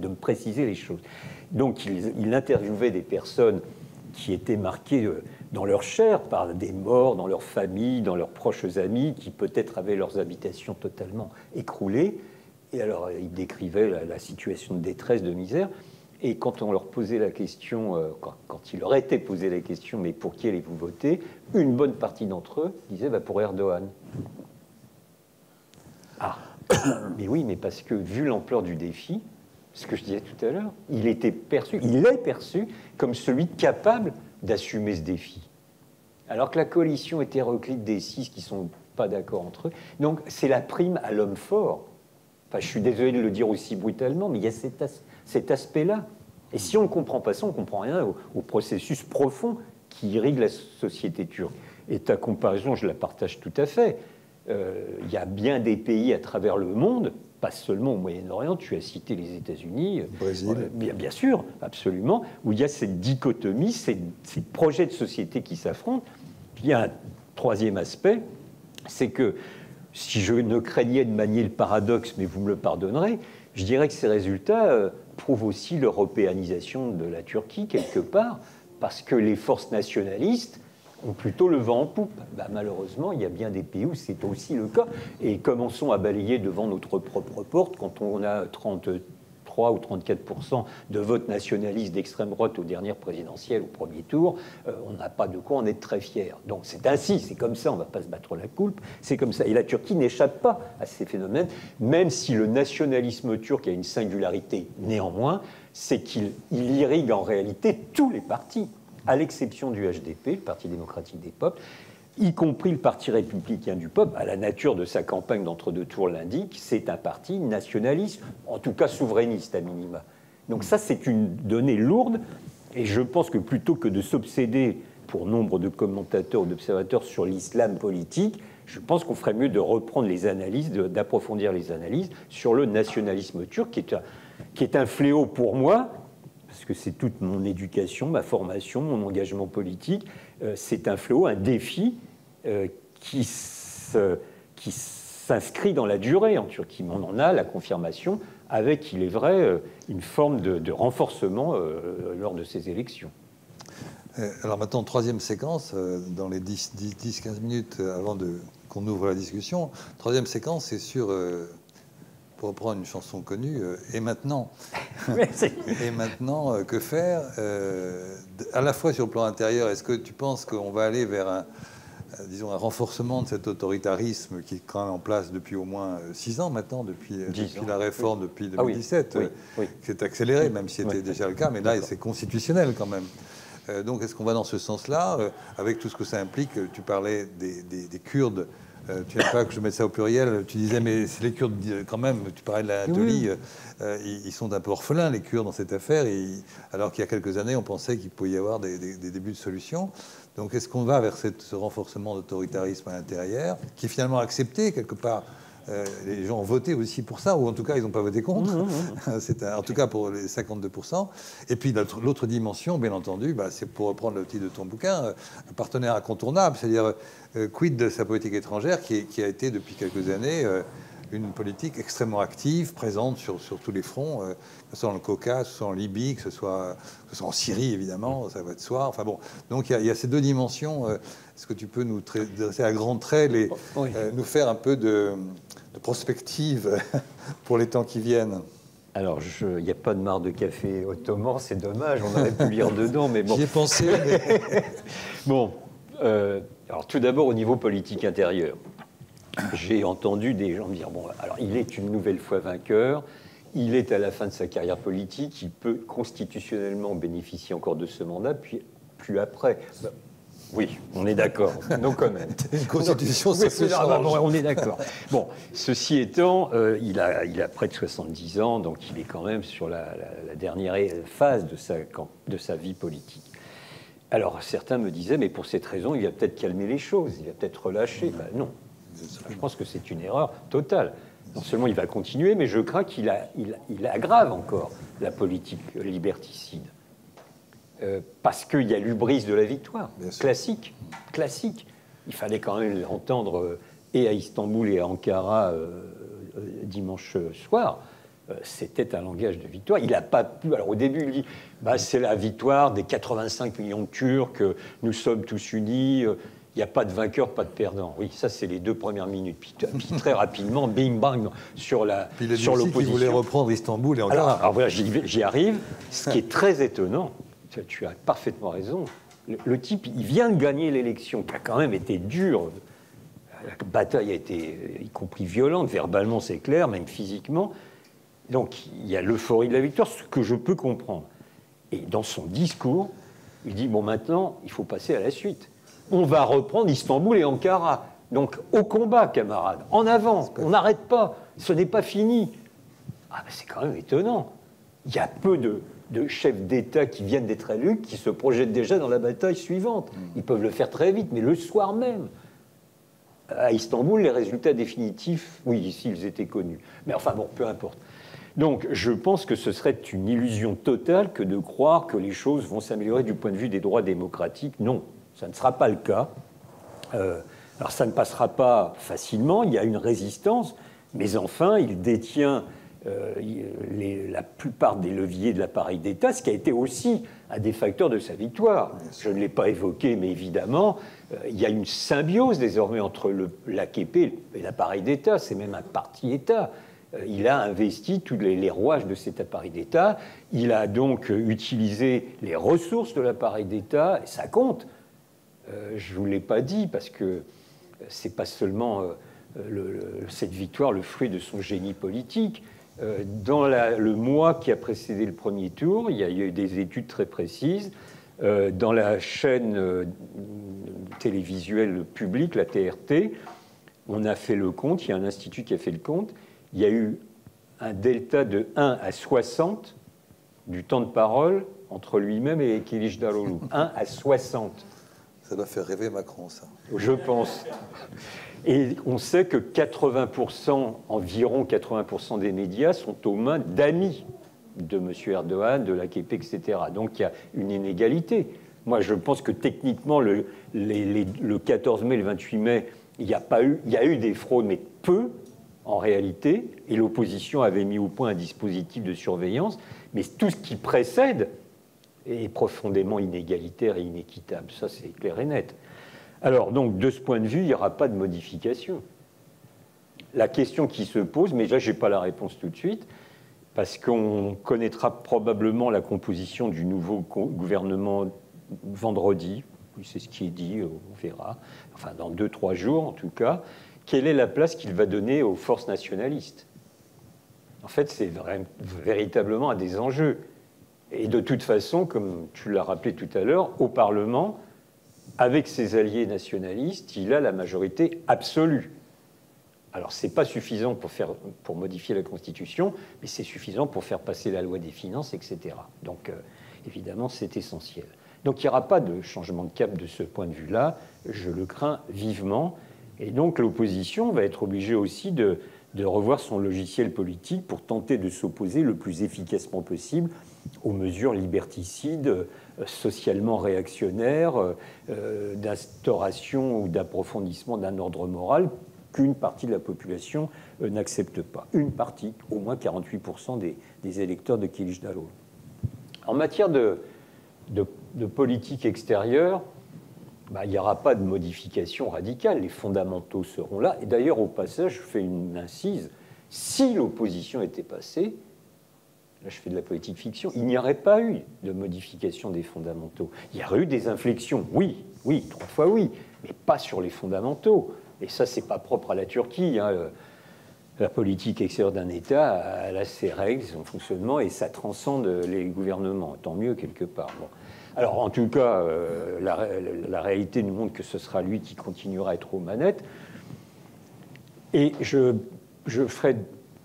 de me préciser les choses. Donc, il interviewait des personnes qui étaient marquées dans leur chair par des morts, dans leur famille, dans leurs proches amis, qui peut-être avaient leurs habitations totalement écroulées. Et alors, ils décrivaient la situation de détresse, de misère. Et quand on leur posait la question, quand il leur était posé la question, mais pour qui allez-vous voter, une bonne partie d'entre eux disaient pour Erdogan. Ah, mais oui, mais parce que vu l'ampleur du défi, ce que je disais tout à l'heure, il est perçu comme celui capable d'assumer ce défi. Alors que la coalition hétéroclite des 6 qui ne sont pas d'accord entre eux. Donc c'est la prime à l'homme fort. Enfin, je suis désolé de le dire aussi brutalement, mais il y a cet aspect-là. Et si on ne comprend pas ça, on ne comprend rien au processus profond qui irrigue la société turque. Et ta comparaison, je la partage tout à fait. Il y a bien des pays à travers le monde, pas seulement au Moyen-Orient, tu as cité les États-Unis, Brésil. Bien sûr, absolument, où il y a cette dichotomie, ces projets de société qui s'affrontent. Puis il y a un troisième aspect, c'est que si je ne craignais de manier le paradoxe, mais vous me le pardonnerez, je dirais que ces résultats prouvent aussi l'européanisation de la Turquie, quelque part, parce que les forces nationalistes ont plutôt le vent en poupe. Malheureusement, il y a bien des pays où c'est aussi le cas. Et commençons à balayer devant notre propre porte quand on a 33 ou 34% de vote nationaliste d'extrême droite aux dernières présidentielles, au premier tour. On n'a pas de quoi en être très fier. Donc c'est ainsi, c'est comme ça, on ne va pas se battre la coulpe, c'est comme ça. Et la Turquie n'échappe pas à ces phénomènes, même si le nationalisme turc a une singularité néanmoins, c'est qu'il irrigue en réalité tous les partis, à l'exception du HDP, le Parti démocratique des peuples. y compris le Parti républicain du peuple, à la nature de sa campagne d'entre-deux tours l'indique, c'est un parti nationaliste, en tout cas souverainiste à minima. Donc ça, c'est une donnée lourde, et je pense que plutôt que de s'obséder, pour nombre de commentateurs ou d'observateurs, sur l'islam politique, je pense qu'on ferait mieux de reprendre les analyses, d'approfondir les analyses sur le nationalisme turc, qui est un fléau pour moi, parce que c'est toute mon éducation, ma formation, mon engagement politique, c'est un fléau, un défi qui s'inscrit dans la durée en Turquie. On en a la confirmation avec, il est vrai, une forme de renforcement lors de ces élections. Alors maintenant, troisième séquence, dans les 10-15 minutes avant qu'on ouvre la discussion, troisième séquence, c'est sur, pour reprendre une chanson connue, et maintenant et maintenant, que faire à la fois sur le plan intérieur, est-ce que tu penses qu'on va aller vers un renforcement de cet autoritarisme qui est quand même en place depuis au moins 6 ans maintenant, depuis la réforme, depuis 2017, qui s'est accéléré, même si c'était déjà le cas, mais là, c'est constitutionnel quand même. Donc, est-ce qu'on va dans ce sens-là, avec tout ce que ça implique? Tu parlais des Kurdes. Tu n'aimes pas que je mette ça au pluriel. Tu disais, mais c'est les Kurdes quand même. Tu parlais de l'Anatolie. Ils sont un peu orphelins, les Kurdes, dans cette affaire. Alors qu'il y a quelques années, on pensait qu'il pouvait y avoir des débuts de solutions. Donc, est-ce qu'on va vers ce renforcement d'autoritarisme à l'intérieur, qui est finalement accepté quelque part? Les gens ont voté aussi pour ça, ou en tout cas, ils n'ont pas voté contre. En tout cas, pour les 52%. Et puis, l'autre dimension, bien entendu, c'est, pour reprendre le titre de ton bouquin, un partenaire incontournable, c'est-à-dire quid de sa politique étrangère, qui a été, depuis quelques années, une politique extrêmement active, présente sur tous les fronts, que ce soit dans le Caucase, que ce soit en Libye, que ce soit en Syrie, évidemment, ça va de soi. Enfin bon, donc il y a ces deux dimensions. Est-ce que tu peux nous dresser à grands traits, nous faire un peu de prospective pour les temps qui viennent? Alors, il n'y a pas de mare de café ottoman, c'est dommage, on aurait pu lire dedans, mais bon. J'y ai pensé, mais... Bon, alors tout d'abord, au niveau politique intérieur, j'ai entendu des gens me dire, bon, alors il est une nouvelle fois vainqueur, il est à la fin de sa carrière politique, il peut constitutionnellement bénéficier encore de ce mandat, puis plus après. Oui, on est d'accord. No comment. Une constitution, ça se change. On est d'accord. Bon, ceci étant, il a près de 70 ans, donc il est quand même sur la dernière phase de sa vie politique. Alors, certains me disaient, mais pour cette raison, il va peut-être calmer les choses, il va peut-être relâcher. Ben, non, je pense que c'est une erreur totale. Non seulement il va continuer, mais je crains qu'il aggrave encore la politique liberticide. Parce qu'il y a l'hubris de la victoire, classique. Il fallait quand même l'entendre et à Istanbul et à Ankara dimanche soir. C'était un langage de victoire. Il n'a pas pu... Alors au début, il dit c'est la victoire des 85 millions de Turcs, nous sommes tous unis, il n'y a pas de vainqueur, pas de perdant. Oui, ça, c'est les 2 premières minutes. Puis très rapidement, bing, bang, sur l'opposition. Il voulait reprendre Istanbul et Ankara. Alors voilà, j'y arrive. Ce qui est très étonnant, tu as parfaitement raison, le type, il vient de gagner l'élection, qui a quand même été dure. La bataille a été, y compris violente, verbalement c'est clair, même physiquement. Donc il y a l'euphorie de la victoire, ce que je peux comprendre. Et dans son discours, il dit, bon maintenant, il faut passer à la suite. On va reprendre Istanbul et Ankara. Donc au combat, camarades, en avant, on n'arrête pas, ce n'est pas fini. Ah ben c'est quand même étonnant. Il y a peu de chefs d'État qui viennent d'être élus, qui se projettent déjà dans la bataille suivante. Ils peuvent le faire très vite, mais le soir même. À Istanbul, les résultats définitifs, oui, ici, ils étaient connus. Mais enfin, bon, peu importe. Donc, je pense que ce serait une illusion totale que de croire que les choses vont s'améliorer du point de vue des droits démocratiques. Non, ça ne sera pas le cas. Alors, ça ne passera pas facilement, il y a une résistance, mais enfin, il détient... la plupart des leviers de l'appareil d'État, ce qui a été aussi un des facteurs de sa victoire. Je ne l'ai pas évoqué, mais évidemment, il y a une symbiose désormais entre l'AKP et l'appareil d'État. C'est même un parti-État. Il a investi tous les rouages de cet appareil d'État. Il a donc utilisé les ressources de l'appareil d'État, et ça compte. Je ne vous l'ai pas dit, parce que ce n'est pas seulement cette victoire le fruit de son génie politique. Dans le mois qui a précédé le premier tour, il y a eu des études très précises. Dans la chaîne télévisuel public, la TRT. On a fait le compte, il y a un institut qui a fait le compte. Il y a eu un delta de 1 à 60 du temps de parole entre lui-même et Kılıçdaroğlu. 1 à 60. Ça doit faire rêver Macron, ça. Je pense. Et on sait que 80%, environ 80% des médias sont aux mains d'amis de M. Erdogan, de l'AKP, etc. Donc il y a une inégalité. Moi, je pense que techniquement, le 14 mai, le 28 mai, il y a eu des fraudes, mais peu en réalité, et l'opposition avait mis au point un dispositif de surveillance, mais tout ce qui précède est profondément inégalitaire et inéquitable. Ça, c'est clair et net. Alors, donc, de ce point de vue, il n'y aura pas de modification. La question qui se pose, mais là, je n'ai pas la réponse tout de suite, parce qu'on connaîtra probablement la composition du nouveau gouvernement vendredi, c'est ce qui est dit, on verra, enfin dans 2-3 jours en tout cas, quelle est la place qu'il va donner aux forces nationalistes. En fait, c'est véritablement un des enjeux. Et de toute façon, comme tu l'as rappelé tout à l'heure, au Parlement, avec ses alliés nationalistes, il a la majorité absolue. Alors, ce n'est pas suffisant pour modifier la Constitution, mais c'est suffisant pour faire passer la loi des finances, etc. Donc, évidemment, c'est essentiel. Donc, il n'y aura pas de changement de cap de ce point de vue-là, je le crains vivement. Et donc, l'opposition va être obligée aussi de revoir son logiciel politique pour tenter de s'opposer le plus efficacement possible aux mesures liberticides, socialement réactionnaires, d'instauration ou d'approfondissement d'un ordre moral qu'une partie de la population n'accepte pas. Une partie, au moins 48% des électeurs de Kılıçdaroğlu. En matière de politique extérieure, il n'y aura pas de modification radicale. Les fondamentaux seront là. Et d'ailleurs, au passage, je fais une incise. Si l'opposition était passée, là je fais de la politique fiction, il n'y aurait pas eu de modification des fondamentaux. Il y aurait eu des inflexions, oui, 3 fois oui, mais pas sur les fondamentaux. Et ça, c'est pas propre à la Turquie. La politique extérieure d'un État, elle a ses règles, son fonctionnement, et ça transcende les gouvernements. Tant mieux, quelque part. Bon. Alors, en tout cas, la réalité nous montre que ce sera lui qui continuera à être aux manettes. Et je ferai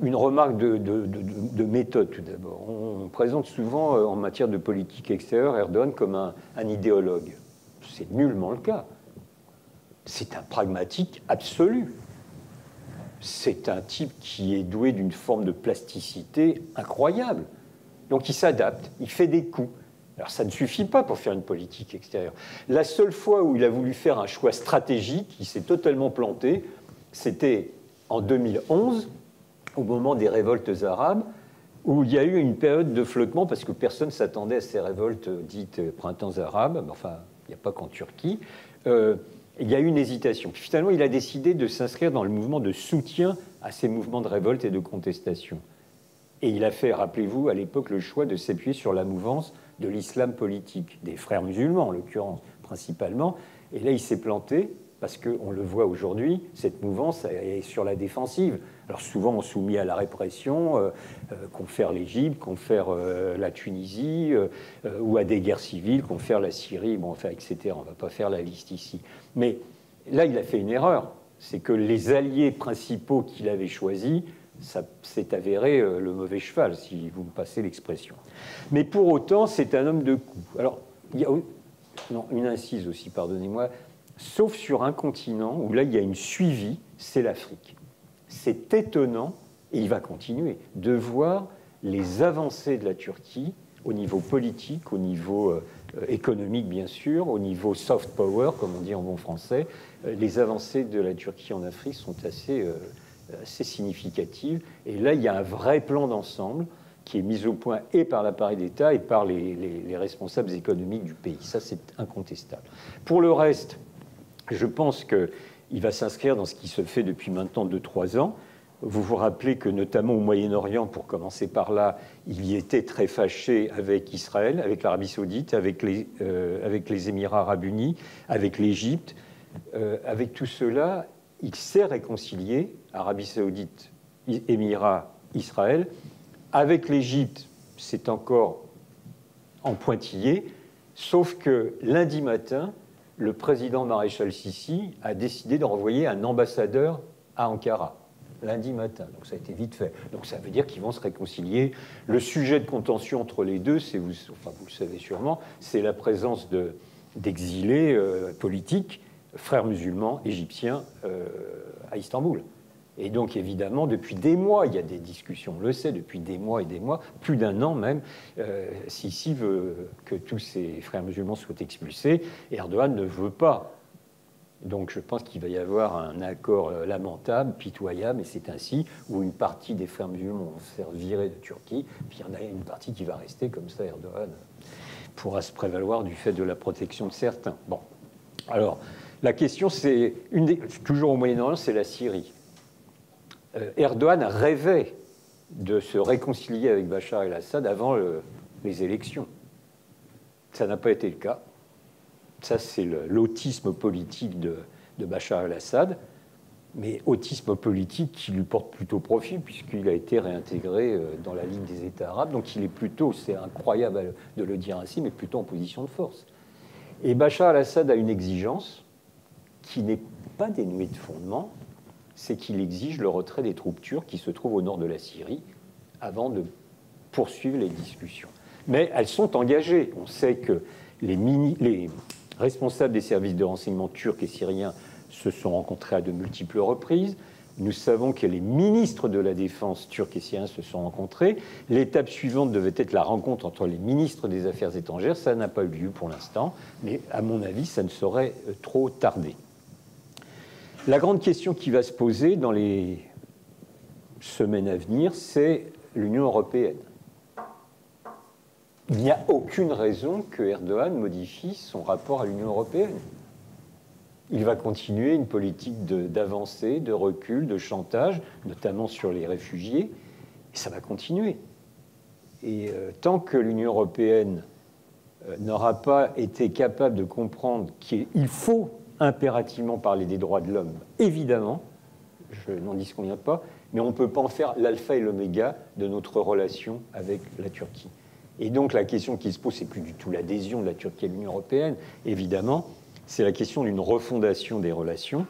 une remarque de méthode, tout d'abord. On présente souvent, en matière de politique extérieure, Erdogan comme un idéologue. C'est nullement le cas. C'est un pragmatique absolu. C'est un type qui est doué d'une forme de plasticité incroyable. Donc il s'adapte, il fait des coups. Alors ça ne suffit pas pour faire une politique extérieure. La seule fois où il a voulu faire un choix stratégique, il s'est totalement planté, c'était en 2011, au moment des révoltes arabes, où il y a eu une période de flottement, parce que personne ne s'attendait à ces révoltes dites printemps arabes, enfin, il n'y a pas qu'en Turquie. Il y a eu une hésitation. Puis finalement, il a décidé de s'inscrire dans le mouvement de soutien à ces mouvements de révolte et de contestation. Et il a fait, rappelez-vous, à l'époque, le choix de s'appuyer sur la mouvance de l'islam politique, des frères musulmans en l'occurrence, principalement. Et là, il s'est planté, parce qu'on le voit aujourd'hui, cette mouvance est sur la défensive. Alors souvent, on soumet à la répression, confère l'Égypte, confère la Tunisie, ou à des guerres civiles, confère la Syrie, bon, enfin, etc. On ne va pas faire la liste ici. Mais là, il a fait une erreur. C'est que les alliés principaux qu'il avait choisis, ça s'est avéré le mauvais cheval, si vous me passez l'expression. Mais pour autant, c'est un homme de coup. Alors, il y a une incise aussi, pardonnez-moi, sauf sur un continent où là, il y a une suivie, c'est l'Afrique. C'est étonnant, et il va continuer, de voir les avancées de la Turquie au niveau politique, au niveau économique, bien sûr, au niveau soft power, comme on dit en bon français. Les avancées de la Turquie en Afrique sont assez significatives. Et là, il y a un vrai plan d'ensemble qui est mis au point et par l'appareil d'État et par les responsables économiques du pays. Ça, c'est incontestable. Pour le reste, je pense qu'il va s'inscrire dans ce qui se fait depuis maintenant 2-3 ans. Vous vous rappelez que, notamment au Moyen-Orient, pour commencer par là, il y était très fâché avec Israël, avec l'Arabie Saoudite, avec les Émirats Arabes Unis, avec l'Égypte. Avec tout cela, il s'est réconcilié, Arabie Saoudite, Émirats, Israël. Avec l'Égypte, c'est encore en pointillé, sauf que lundi matin, le président maréchal Sissi a décidé d'envoyer un ambassadeur à Ankara, lundi matin. Donc ça a été vite fait. Donc ça veut dire qu'ils vont se réconcilier. Le sujet de contention entre les deux, vous le savez sûrement, c'est la présence d'exilés politiques, frères musulmans, égyptiens, à Istanbul. Et donc, évidemment, depuis des mois, il y a des discussions, on le sait, depuis des mois et des mois, plus d'un an même, Sissi veut que tous ces frères musulmans soient expulsés, et Erdogan ne veut pas. Donc, je pense qu'il va y avoir un accord lamentable, pitoyable, et c'est ainsi, où une partie des frères musulmans vont se faire virer de Turquie, puis il y en a une partie qui va rester, comme ça, Erdogan pourra se prévaloir du fait de la protection de certains. Bon, alors, la question, c'est, toujours au Moyen-Orient, c'est la Syrie. Erdogan rêvait de se réconcilier avec Bachar el-Assad avant les élections. Ça n'a pas été le cas. Ça, c'est l'autisme politique de Bachar el-Assad, mais autisme politique qui lui porte plutôt profit, puisqu'il a été réintégré dans la Ligue des États arabes. Donc il est plutôt, c'est incroyable de le dire ainsi, mais plutôt en position de force. Et Bachar el-Assad a une exigence qui n'est pas dénuée de fondement, c'est qu'il exige le retrait des troupes turques qui se trouvent au nord de la Syrie avant de poursuivre les discussions. Mais elles sont engagées. On sait que les responsables des services de renseignement turcs et syriens se sont rencontrés à de multiples reprises. Nous savons que les ministres de la Défense turcs et syriens se sont rencontrés. L'étape suivante devait être la rencontre entre les ministres des Affaires étrangères. Ça n'a pas eu lieu pour l'instant, mais à mon avis, ça ne saurait trop tarder. La grande question qui va se poser dans les semaines à venir, c'est l'Union européenne. Il n'y a aucune raison que Erdogan modifie son rapport à l'Union européenne. Il va continuer une politique d'avancée, de recul, de chantage, notamment sur les réfugiés, et ça va continuer. Et tant que l'Union européenne n'aura pas été capable de comprendre qu'il faut impérativement parler des droits de l'homme, évidemment, je n'en disconviens pas, mais on ne peut pas en faire l'alpha et l'oméga de notre relation avec la Turquie. Et donc la question qui se pose, c'est plus du tout l'adhésion de la Turquie à l'Union européenne, évidemment, c'est la question d'une refondation des relations,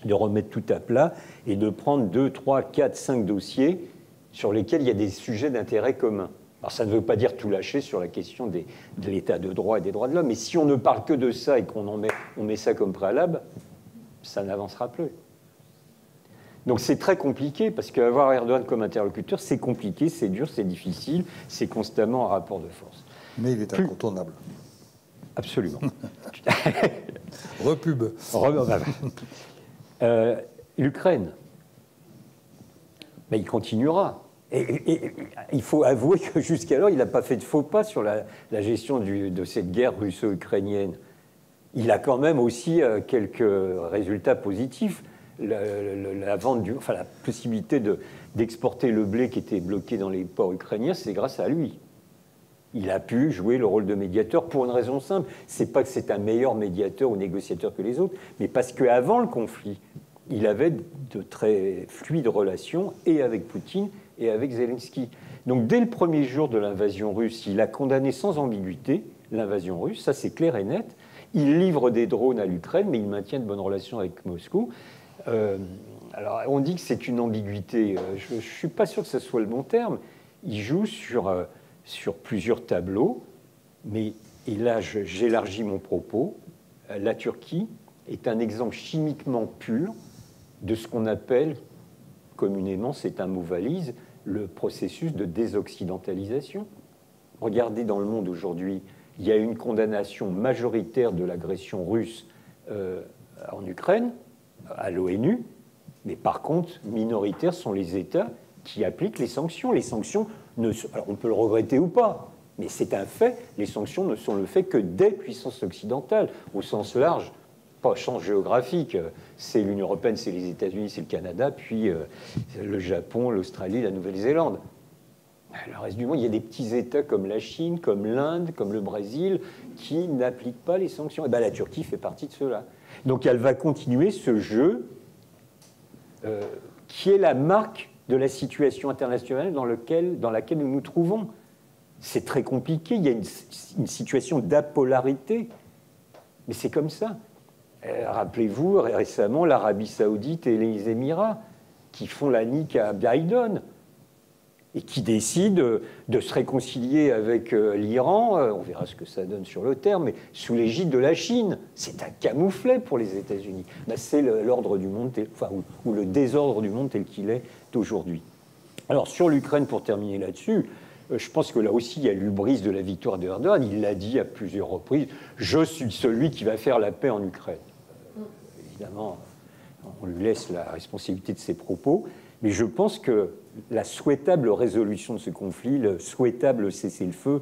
de remettre tout à plat et de prendre 2, 3, 4, 5 dossiers sur lesquels il y a des sujets d'intérêt commun. Alors ça ne veut pas dire tout lâcher sur la question de l'état de droit et des droits de l'homme, mais si on ne parle que de ça et qu'on met ça comme préalable, ça n'avancera plus. Donc c'est très compliqué, parce qu'avoir Erdogan comme interlocuteur, c'est compliqué, c'est dur, c'est difficile, c'est constamment un rapport de force. Mais il est incontournable. Absolument. Repub. L'Ukraine, il continuera. Et il faut avouer que jusqu'alors, il n'a pas fait de faux pas sur la gestion de cette guerre russo-ukrainienne. Il a quand même aussi quelques résultats positifs. La possibilité d'exporter le blé qui était bloqué dans les ports ukrainiens, c'est grâce à lui. Il a pu jouer le rôle de médiateur pour une raison simple. C'est pas que c'est un meilleur médiateur ou négociateur que les autres, mais parce qu'avant le conflit, il avait de très fluides relations et avec Poutine et avec Zelensky. Donc dès le premier jour de l'invasion russe, il a condamné sans ambiguïté l'invasion russe, ça c'est clair et net. Il livre des drones à l'Ukraine, mais il maintient de bonnes relations avec Moscou. Alors on dit que c'est une ambiguïté, je ne suis pas sûr que ce soit le bon terme. Il joue sur plusieurs tableaux, mais, et là j'élargis mon propos, la Turquie est un exemple chimiquement pur de ce qu'on appelle communément, c'est un mot valise, le processus de désoccidentalisation. Regardez dans le monde aujourd'hui, il y a une condamnation majoritaire de l'agression russe en Ukraine, à l'ONU, mais par contre, minoritaires sont les États qui appliquent les sanctions. Les sanctions, alors on peut le regretter ou pas, mais c'est un fait, les sanctions ne sont le fait que des puissances occidentales, au sens large, pas champ géographique, c'est l'Union européenne, c'est les États-Unis, c'est le Canada, puis le Japon, l'Australie, la Nouvelle-Zélande. Le reste du monde, il y a des petits États comme la Chine, comme l'Inde, comme le Brésil, qui n'appliquent pas les sanctions. Et bien, la Turquie fait partie de ceux-là. Donc elle va continuer ce jeu qui est la marque de la situation internationale dans laquelle nous nous trouvons. C'est très compliqué, il y a une situation d'apolarité. Mais c'est comme ça. Rappelez-vous, récemment, l'Arabie Saoudite et les Émirats qui font la nique à Biden et qui décident de se réconcilier avec l'Iran, on verra ce que ça donne sur le terme, mais sous l'égide de la Chine. C'est un camouflet pour les États-Unis. Ben, c'est l'ordre du monde, ou le désordre du monde tel qu'il est aujourd'hui. Alors, sur l'Ukraine, pour terminer là-dessus, je pense que là aussi, il y a l'hubris de la victoire d'Erdogan. Il l'a dit à plusieurs reprises, « Je suis celui qui va faire la paix en Ukraine ». Évidemment, on lui laisse la responsabilité de ses propos, mais je pense que la souhaitable résolution de ce conflit, le souhaitable cessez-le-feu,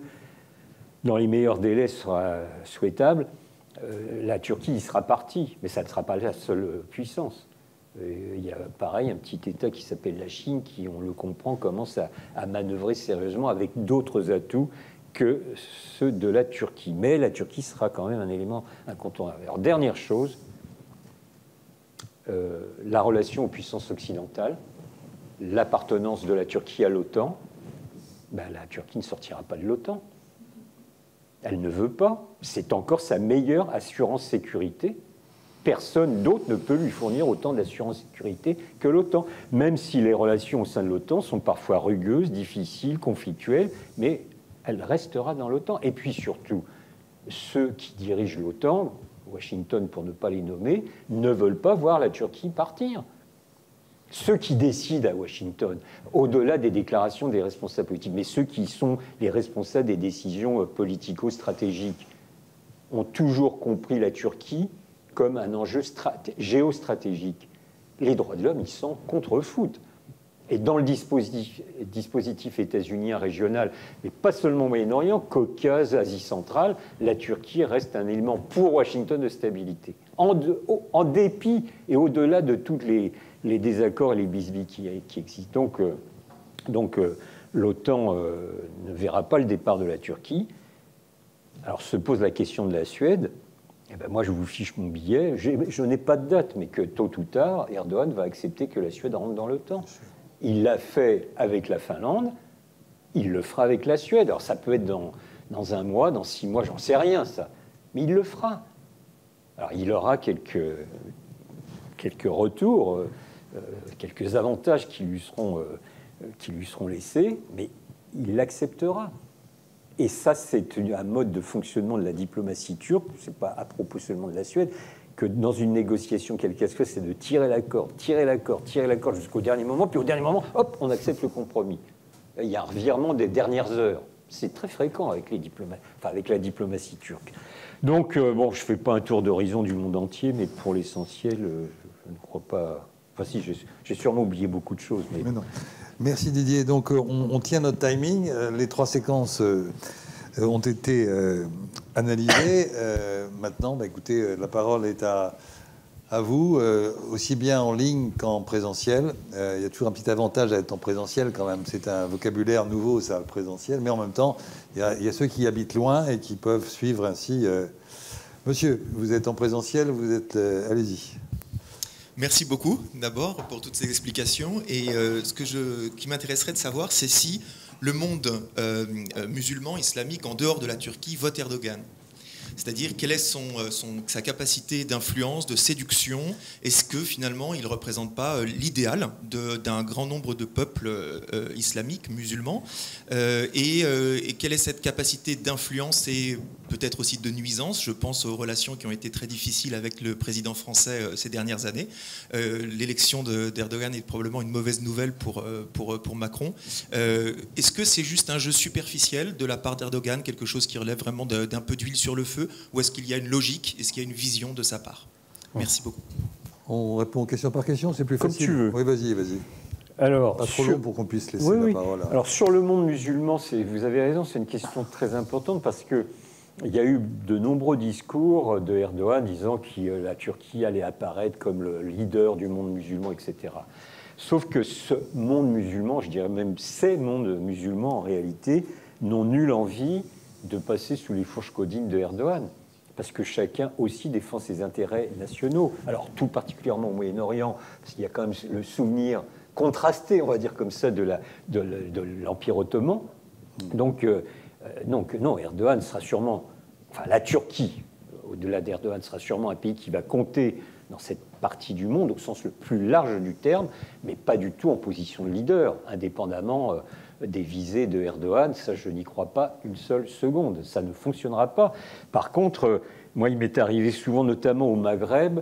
dans les meilleurs délais sera souhaitable. La Turquie y sera partie, mais ça ne sera pas la seule puissance. Il y a pareil un petit État qui s'appelle la Chine qui, on le comprend, commence à manœuvrer sérieusement avec d'autres atouts que ceux de la Turquie. Mais la Turquie sera quand même un élément incontournable. Alors, dernière chose, la relation aux puissances occidentales, l'appartenance de la Turquie à l'OTAN. Ben, la Turquie ne sortira pas de l'OTAN. Elle ne veut pas. C'est encore sa meilleure assurance sécurité. Personne d'autre ne peut lui fournir autant d'assurance sécurité que l'OTAN, même si les relations au sein de l'OTAN sont parfois rugueuses, difficiles, conflictuelles, mais elle restera dans l'OTAN. Et puis surtout, ceux qui dirigent l'OTAN, Washington pour ne pas les nommer, ne veulent pas voir la Turquie partir. Ceux qui décident à Washington, au-delà des déclarations des responsables politiques, mais ceux qui sont les responsables des décisions politico-stratégiques, ont toujours compris la Turquie comme un enjeu géostratégique. Les droits de l'homme, ils s'en contrefoutent. Et dans le dispositif états-unien régional, mais pas seulement au Moyen-Orient, Caucase, Asie centrale, la Turquie reste un élément pour Washington de stabilité. En dépit et au-delà de tous les désaccords et les bisbis qui existent. Donc l'OTAN ne verra pas le départ de la Turquie. Alors se pose la question de la Suède. Eh ben moi, je vous fiche mon billet. Je n'ai pas de date, mais que tôt ou tard, Erdogan va accepter que la Suède rentre dans l'OTAN. Il l'a fait avec la Finlande, il le fera avec la Suède. Alors ça peut être dans un mois, dans 6 mois, j'en sais rien, ça. Mais il le fera. Alors il aura quelques retours, quelques avantages qui lui seront laissés, mais il l'acceptera. Et ça, c'est un mode de fonctionnement de la diplomatie turque, c'est pas à propos seulement de la Suède, que dans une négociation, quelle qu'elle soit, c'est de tirer l'accord jusqu'au dernier moment, puis au dernier moment, hop, on accepte le compromis. Il y a un revirement des dernières heures. C'est très fréquent avec avec la diplomatie turque. Donc, bon, je ne fais pas un tour d'horizon du monde entier, mais pour l'essentiel, je ne crois pas... Enfin si, j'ai sûrement oublié beaucoup de choses. Mais non. Merci Didier. Donc, on tient notre timing. Les 3 séquences ont été analysées. Maintenant, bah, écoutez, la parole est à vous, aussi bien en ligne qu'en présentiel. Il y a toujours un petit avantage à être en présentiel quand même. C'est un vocabulaire nouveau, ça, le présentiel. Mais en même temps, il y a ceux qui habitent loin et qui peuvent suivre ainsi. Monsieur, vous êtes en présentiel, vous êtes... allez-y. Merci beaucoup, d'abord, pour toutes ces explications. Et ce qui m'intéresserait de savoir, c'est si le monde musulman, islamique, en dehors de la Turquie, vote Erdogan. C'est-à-dire, quelle est sa capacité d'influence, de séduction? Est-ce que, finalement, il ne représente pas l'idéal d'un grand nombre de peuples islamiques, musulmans et quelle est cette capacité d'influence et peut-être aussi de nuisance? Je pense aux relations qui ont été très difficiles avec le président français ces dernières années. L'élection d'Erdogan est probablement une mauvaise nouvelle pour Macron. Est-ce que c'est juste un jeu superficiel de la part d'Erdogan, quelque chose qui relève vraiment d'un peu d'huile sur le feu, ou est-ce qu'il y a une logique, est-ce qu'il y a une vision de sa part? Merci beaucoup. On répond question par question, c'est plus facile. Comme tu veux. Oui, vas-y. Alors, pas trop long pour qu'on puisse laisser la parole. Alors sur le monde musulman, vous avez raison, c'est une question très importante parce que il y a eu de nombreux discours de Erdogan disant que la Turquie allait apparaître comme le leader du monde musulman, etc. Sauf que ce monde musulman, je dirais même ces mondes musulmans en réalité, n'ont nulle envie de passer sous les fourches caudines de Erdogan, parce que chacun aussi défend ses intérêts nationaux. Alors tout particulièrement au Moyen-Orient, parce qu'il y a quand même le souvenir contrasté, on va dire comme ça, de l'Empire ottoman. Donc non, Erdogan sera sûrement... Enfin, la Turquie, au-delà d'Erdogan, sera sûrement un pays qui va compter dans cette partie du monde, au sens le plus large du terme, mais pas du tout en position de leader, indépendamment des visées de Erdogan. Ça, je n'y crois pas une seule seconde. Ça ne fonctionnera pas. Par contre, moi, il m'est arrivé souvent, notamment au Maghreb,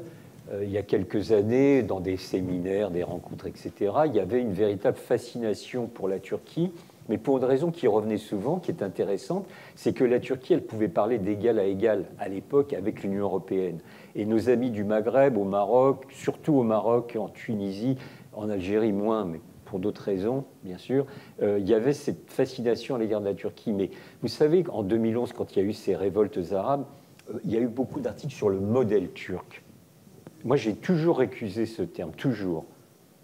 il y a quelques années, dans des séminaires, des rencontres, etc., il y avait une véritable fascination pour la Turquie, mais pour une raison qui revenait souvent, qui est intéressante, c'est que la Turquie, elle pouvait parler d'égal à égal à l'époque avec l'Union européenne. Et nos amis du Maghreb, au Maroc, surtout au Maroc, en Tunisie, en Algérie moins, mais pour d'autres raisons, bien sûr, il y avait cette fascination à l'égard de la Turquie. Mais vous savez qu'en 2011, quand il y a eu ces révoltes arabes, il y a eu beaucoup d'articles sur le modèle turc. Moi, j'ai toujours récusé ce terme, toujours.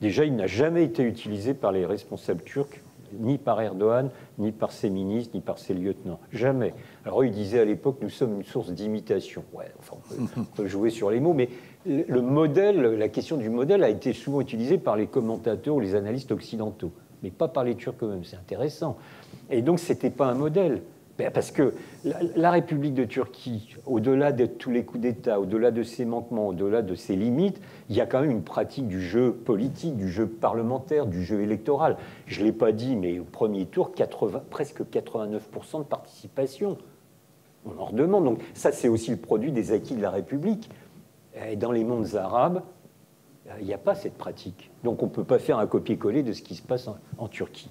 Déjà, il n'a jamais été utilisé par les responsables turcs, ni par Erdogan, ni par ses ministres, ni par ses lieutenants. Jamais. Alors, eux, ils disaient à l'époque, nous sommes une source d'imitation. Ouais, enfin, on peut jouer sur les mots, mais le modèle, la question du modèle a été souvent utilisée par les commentateurs ou les analystes occidentaux, mais pas par les Turcs eux-mêmes. C'est intéressant. Et donc, ce n'était pas un modèle. Parce que la République de Turquie, au-delà de tous les coups d'État, au-delà de ses manquements, au-delà de ses limites, il y a quand même une pratique du jeu politique, du jeu parlementaire, du jeu électoral. Je ne l'ai pas dit, mais au premier tour, presque 89% de participation. On en redemande. Donc ça, c'est aussi le produit des acquis de la République. Et dans les mondes arabes, il n'y a pas cette pratique. Donc on ne peut pas faire un copier-coller de ce qui se passe en Turquie.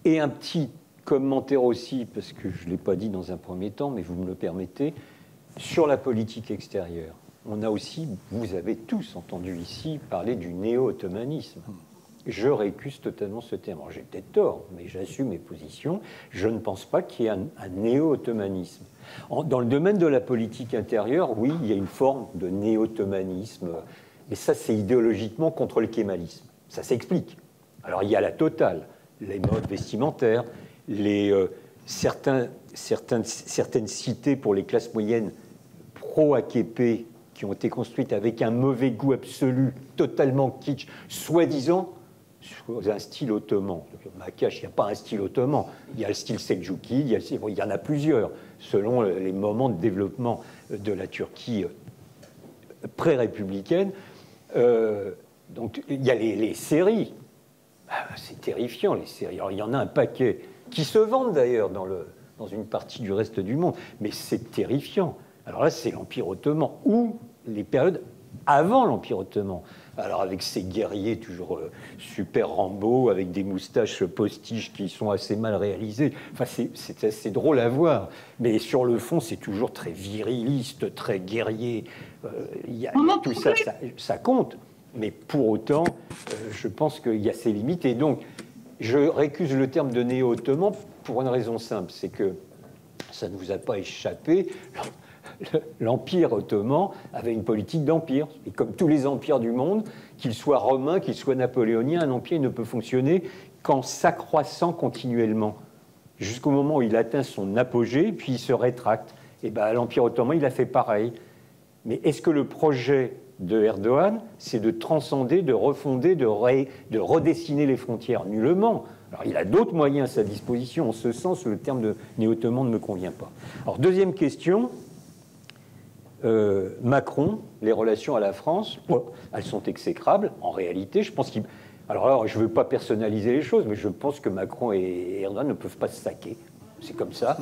Et un petit commentaire aussi, parce que je ne l'ai pas dit dans un premier temps, mais vous me le permettez, sur la politique extérieure. On a aussi, vous avez tous entendu ici, parler du néo-ottomanisme. Je récuse totalement ce terme. Alors, j'ai peut-être tort, mais j'assume mes positions. Je ne pense pas qu'il y ait un néo-ottomanisme. Dans le domaine de la politique intérieure, oui, il y a une forme de néo-ottomanisme, mais ça, c'est idéologiquement contre le kémalisme. Ça s'explique. Alors, il y a la totale. Les modes vestimentaires, certaines cités pour les classes moyennes pro-AKP qui ont été construites avec un mauvais goût absolu, totalement kitsch, soi-disant un style ottoman. Makache, il n'y a pas un style ottoman. Il y a le style Selçukli, il y en a plusieurs, selon les moments de développement de la Turquie pré-républicaine. Donc, il y a les séries. C'est terrifiant, les séries. Alors, il y en a un paquet qui se vendent d'ailleurs dans une partie du reste du monde, mais c'est terrifiant. Alors là, c'est l'Empire ottoman ou les périodes avant l'Empire ottoman. Alors avec ces guerriers toujours super Rambo, avec des moustaches postiches qui sont assez mal réalisées. Enfin, c'est assez drôle à voir. Mais sur le fond, c'est toujours très viriliste, très guerrier. Tout ça, ça compte. Mais pour autant, je pense qu'il y a ses limites. Et donc, je récuse le terme de néo-ottoman pour une raison simple. C'est que ça ne vous a pas échappé. L'Empire ottoman avait une politique d'empire. Et comme tous les empires du monde, qu'ils soient romains, qu'ils soient napoléoniens, un empire ne peut fonctionner qu'en s'accroissant continuellement, jusqu'au moment où il atteint son apogée, puis il se rétracte. Et bien, l'Empire ottoman, il a fait pareil. Mais est-ce que le projet de Erdogan, c'est de transcender, de refonder, de redessiner les frontières? Nullement. Alors, il a d'autres moyens à sa disposition. En ce sens, le terme de néo-ottoman ne me convient pas. Alors, deuxième question. Macron, les relations à la France, elles sont exécrables. En réalité, je pense qu'il... Alors, je ne veux pas personnaliser les choses, mais je pense que Macron et Erdogan ne peuvent pas se saquer. C'est comme ça.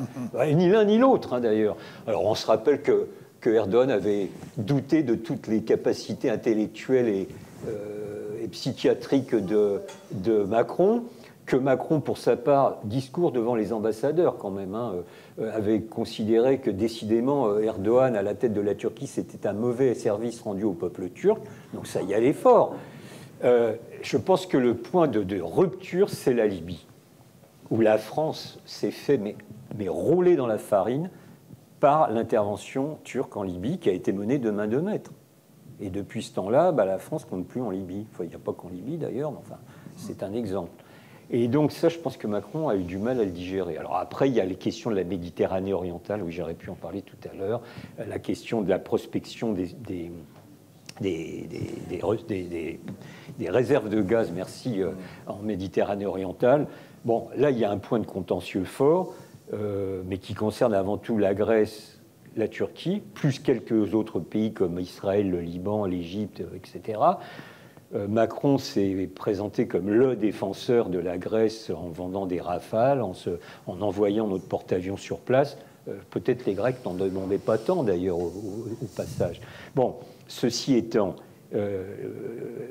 Ni l'un ni l'autre, d'ailleurs. Alors, on se rappelle que Erdogan avait douté de toutes les capacités intellectuelles et psychiatriques de Macron, que Macron, pour sa part, discours devant les ambassadeurs quand même, avait considéré que décidément Erdogan, à la tête de la Turquie, c'était un mauvais service rendu au peuple turc, donc ça y allait fort. Je pense que le point de rupture, c'est la Libye, où la France s'est fait mais rouler dans la farine par l'intervention turque en Libye qui a été menée de main de maître. Et depuis ce temps-là, la France compte plus en Libye. Enfin, il n'y a pas qu'en Libye d'ailleurs, mais enfin, c'est un exemple. Et donc ça, je pense que Macron a eu du mal à le digérer. Alors après, il y a les questions de la Méditerranée orientale, oui, j'aurais pu en parler tout à l'heure, la question de la prospection des réserves de gaz, en Méditerranée orientale. Bon, là, il y a un point de contentieux fort. mais qui concerne avant tout la Grèce, la Turquie, plus quelques autres pays comme Israël, le Liban, l'Égypte, etc. Macron s'est présenté comme le défenseur de la Grèce en vendant des Rafales, en envoyant notre porte-avions sur place. Peut-être les Grecs n'en demandaient pas tant, d'ailleurs, au passage. Bon, ceci étant,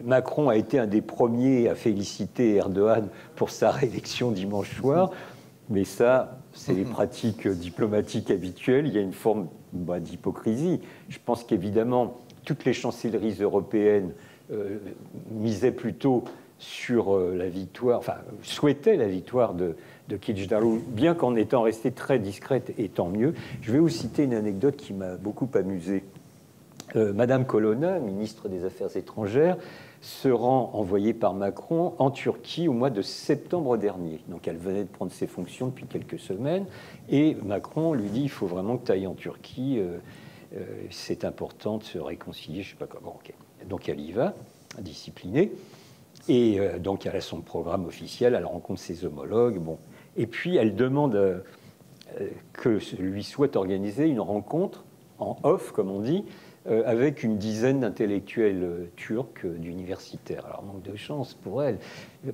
Macron a été un des premiers à féliciter Erdogan pour sa réélection dimanche soir, mais ça, c'est les pratiques diplomatiques habituelles. Il y a une forme d'hypocrisie. Je pense qu'évidemment, toutes les chancelleries européennes misaient plutôt sur la victoire, enfin, souhaitaient la victoire de Kılıçdaroğlu, bien qu'en étant restée très discrète, et tant mieux. Je vais vous citer une anecdote qui m'a beaucoup amusé. Madame Colonna, ministre des Affaires étrangères, se rend envoyée par Macron en Turquie au mois de septembre dernier. Donc elle venait de prendre ses fonctions depuis quelques semaines, et Macron lui dit « il faut vraiment que tu ailles en Turquie, c'est important de se réconcilier, je ne sais pas comment. Okay. » Donc elle y va, disciplinée, et donc elle a son programme officiel, elle rencontre ses homologues, bon. Et puis elle demande que lui soit organisée une rencontre en off, comme on dit, avec une dizaine d'intellectuels turcs d'universitaires. Alors, manque de chance pour elle.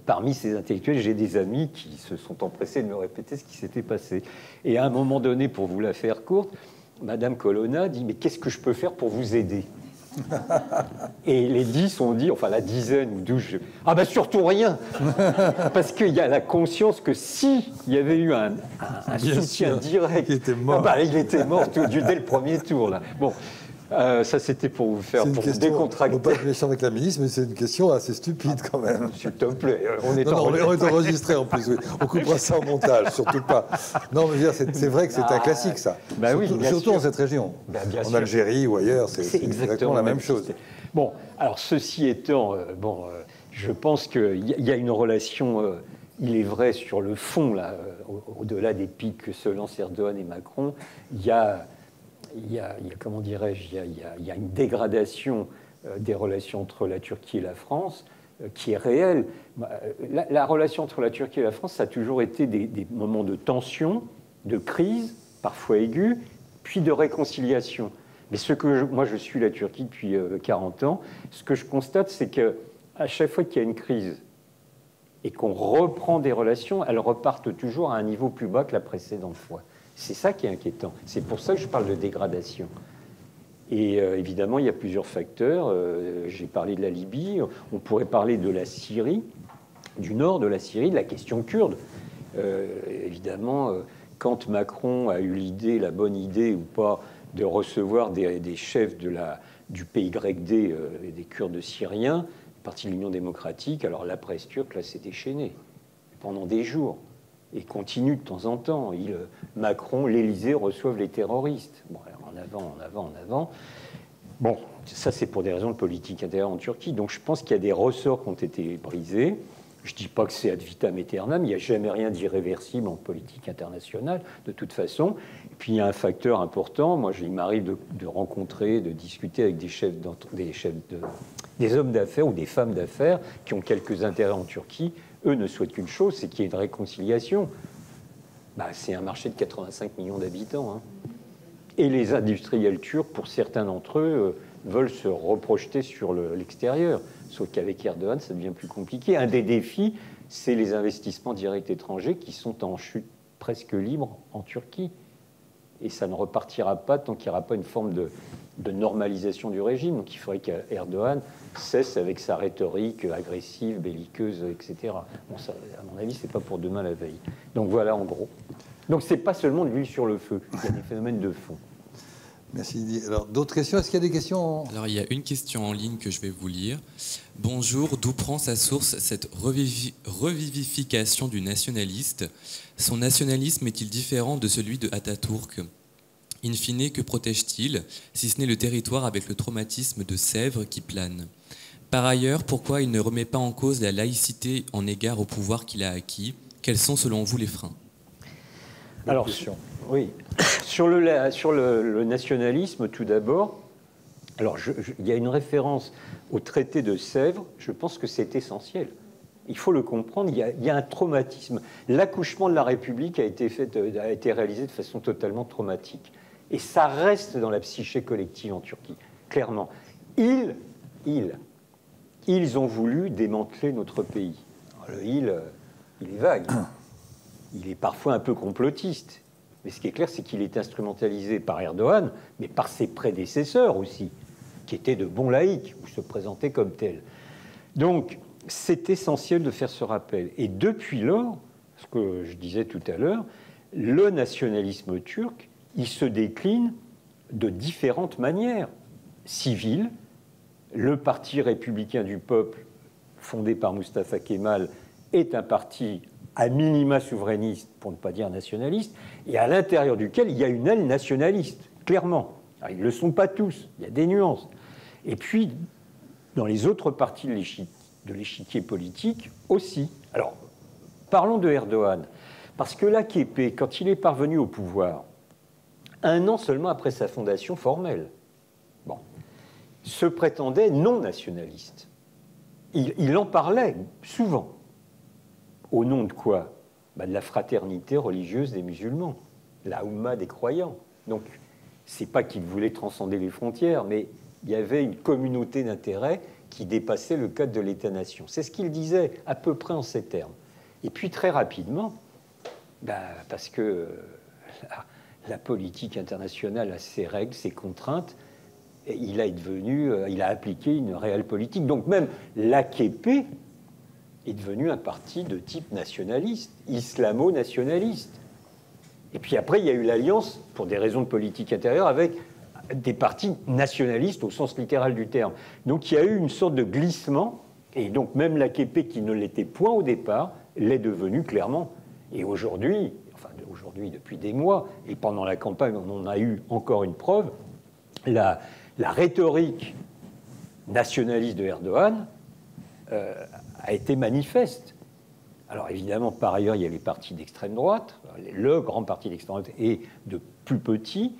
Parmi ces intellectuels, j'ai des amis qui se sont empressés de me répéter ce qui s'était passé. Et à un moment donné, pour vous la faire courte, Madame Colonna dit « Mais qu'est-ce que je peux faire pour vous aider ?» Et les 10 ont dit, enfin la dizaine ou 12, ah ben surtout rien, parce qu'il y a la conscience que si il y avait eu un soutien direct, il était mort. Ah ben, il était mort dès le premier tour là. Bon. Ça, c'était pour vous faire décontracter. On ne peut pas être méchant avec la ministre, mais c'est une question assez stupide quand même. S'il te plaît, on est enregistré en plus. Oui. On coupera ça au montage, surtout pas. Non, mais c'est vrai que c'est un classique, ça. Bah surtout en cette région. Bah, en Algérie ou ailleurs, c'est exactement la même chose. Bon, alors ceci étant, je pense qu'il y a une relation. Il est vrai sur le fond, là, au-delà des pics que se lancent Erdogan et Macron, il y a comment dirais-je, il y a une dégradation des relations entre la Turquie et la France qui est réelle. La relation entre la Turquie et la France, ça a toujours été des moments de tension, de crise, parfois aiguë, puis de réconciliation. Mais moi, je suis la Turquie depuis 40 ans. Ce que je constate, c'est qu'à chaque fois qu'il y a une crise et qu'on reprend des relations, elles repartent toujours à un niveau plus bas que la précédente fois. C'est ça qui est inquiétant. C'est pour ça que je parle de dégradation. Et évidemment, il y a plusieurs facteurs. J'ai parlé de la Libye. On pourrait parler de la Syrie, du nord de la Syrie, de la question kurde. Évidemment, quand Macron a eu la bonne idée ou pas, de recevoir des chefs du PYD, des Kurdes syriens, parti de l'Union démocratique, alors la presse turque, là, s'est déchaînée pendant des jours. Et continue de temps en temps. Macron, l'Élysée reçoivent les terroristes. Bon, alors en avant. Bon, ça c'est pour des raisons de politique intérieure en Turquie. Donc je pense qu'il y a des ressorts qui ont été brisés. Je ne dis pas que c'est ad vitam aeternam, il n'y a jamais rien d'irréversible en politique internationale, de toute façon. Et puis il y a un facteur important. Moi, il m'arrive de rencontrer, de discuter avec des hommes d'affaires ou des femmes d'affaires qui ont quelques intérêts en Turquie. Eux ne souhaitent qu'une chose, c'est qu'il y ait une réconciliation. C'est un marché de 85 millions d'habitants. Hein. Et les industriels turcs, pour certains d'entre eux, veulent se reprojeter sur l'extérieur. Sauf qu'avec Erdogan, ça devient plus compliqué. Un des défis, c'est les investissements directs étrangers qui sont en chute presque libre en Turquie. Et ça ne repartira pas tant qu'il n'y aura pas une forme de normalisation du régime. Donc il faudrait qu'Erdogan cesse avec sa rhétorique agressive, belliqueuse, etc. Bon, ça, à mon avis, c'est pas pour demain la veille. Donc voilà, en gros. Donc c'est pas seulement de l'huile sur le feu, il y a des phénomènes de fond. Merci Didier. Alors, d'autres questions? Est-ce qu'il y a des questions Alors, il y a une question en ligne que je vais vous lire. Bonjour, d'où prend sa source cette revivification du nationaliste? Son nationalisme est-il différent de celui de Atatürk? In fine, que protège-t-il, si ce n'est le territoire avec le traumatisme de Sèvres qui plane? Par ailleurs, pourquoi il ne remet pas en cause la laïcité en égard au pouvoir qu'il a acquis? Quels sont selon vous les freins? Alors, oui. Sur le nationalisme, tout d'abord, alors il y a une référence au traité de Sèvres, je pense que c'est essentiel. Il faut le comprendre, il y a un traumatisme. L'accouchement de la République a été réalisé de façon totalement traumatique. Et ça reste dans la psyché collective en Turquie, clairement. Ils ont voulu démanteler notre pays. Alors, il est vague. Il est parfois un peu complotiste. Mais ce qui est clair, c'est qu'il est instrumentalisé par Erdogan, mais par ses prédécesseurs aussi, qui étaient de bons laïcs, ou se présentaient comme tels. Donc, c'est essentiel de faire ce rappel. Et depuis lors, ce que je disais tout à l'heure, le nationalisme turc, il se décline de différentes manières. Civile, le Parti républicain du peuple, fondé par Mustafa Kemal, est un parti à minima souverainiste, pour ne pas dire nationaliste, et à l'intérieur duquel il y a une aile nationaliste, clairement. Alors, ils ne le sont pas tous, il y a des nuances. Et puis, dans les autres parties de l'échiquier politique aussi. Alors, parlons de Erdogan. Parce que l'AKP, quand il est parvenu au pouvoir, 1 an seulement après sa fondation formelle, se prétendait non nationaliste. Il en parlait souvent. Au nom de quoi? De la fraternité religieuse des musulmans, la Oumma des croyants. Donc, c'est pas qu'il voulait transcender les frontières, mais il y avait une communauté d'intérêts qui dépassait le cadre de l'État-nation. C'est ce qu'il disait à peu près en ces termes. Et puis très rapidement, parce que la politique internationale a ses règles, ses contraintes, il a appliqué une réelle politique. Donc même l'AKP est devenu un parti de type nationaliste, islamo-nationaliste. Et puis après, il y a eu l'alliance, pour des raisons de politique intérieure, avec des partis nationalistes au sens littéral du terme. Donc il y a eu une sorte de glissement, et donc même l'AKP, qui ne l'était point au départ, l'est devenu clairement. Et aujourd'hui, depuis des mois, et pendant la campagne, on en a eu encore une preuve, la rhétorique nationaliste de Erdogan a été manifeste. Alors évidemment, par ailleurs, il y a les partis d'extrême droite, le grand parti d'extrême droite et de plus petits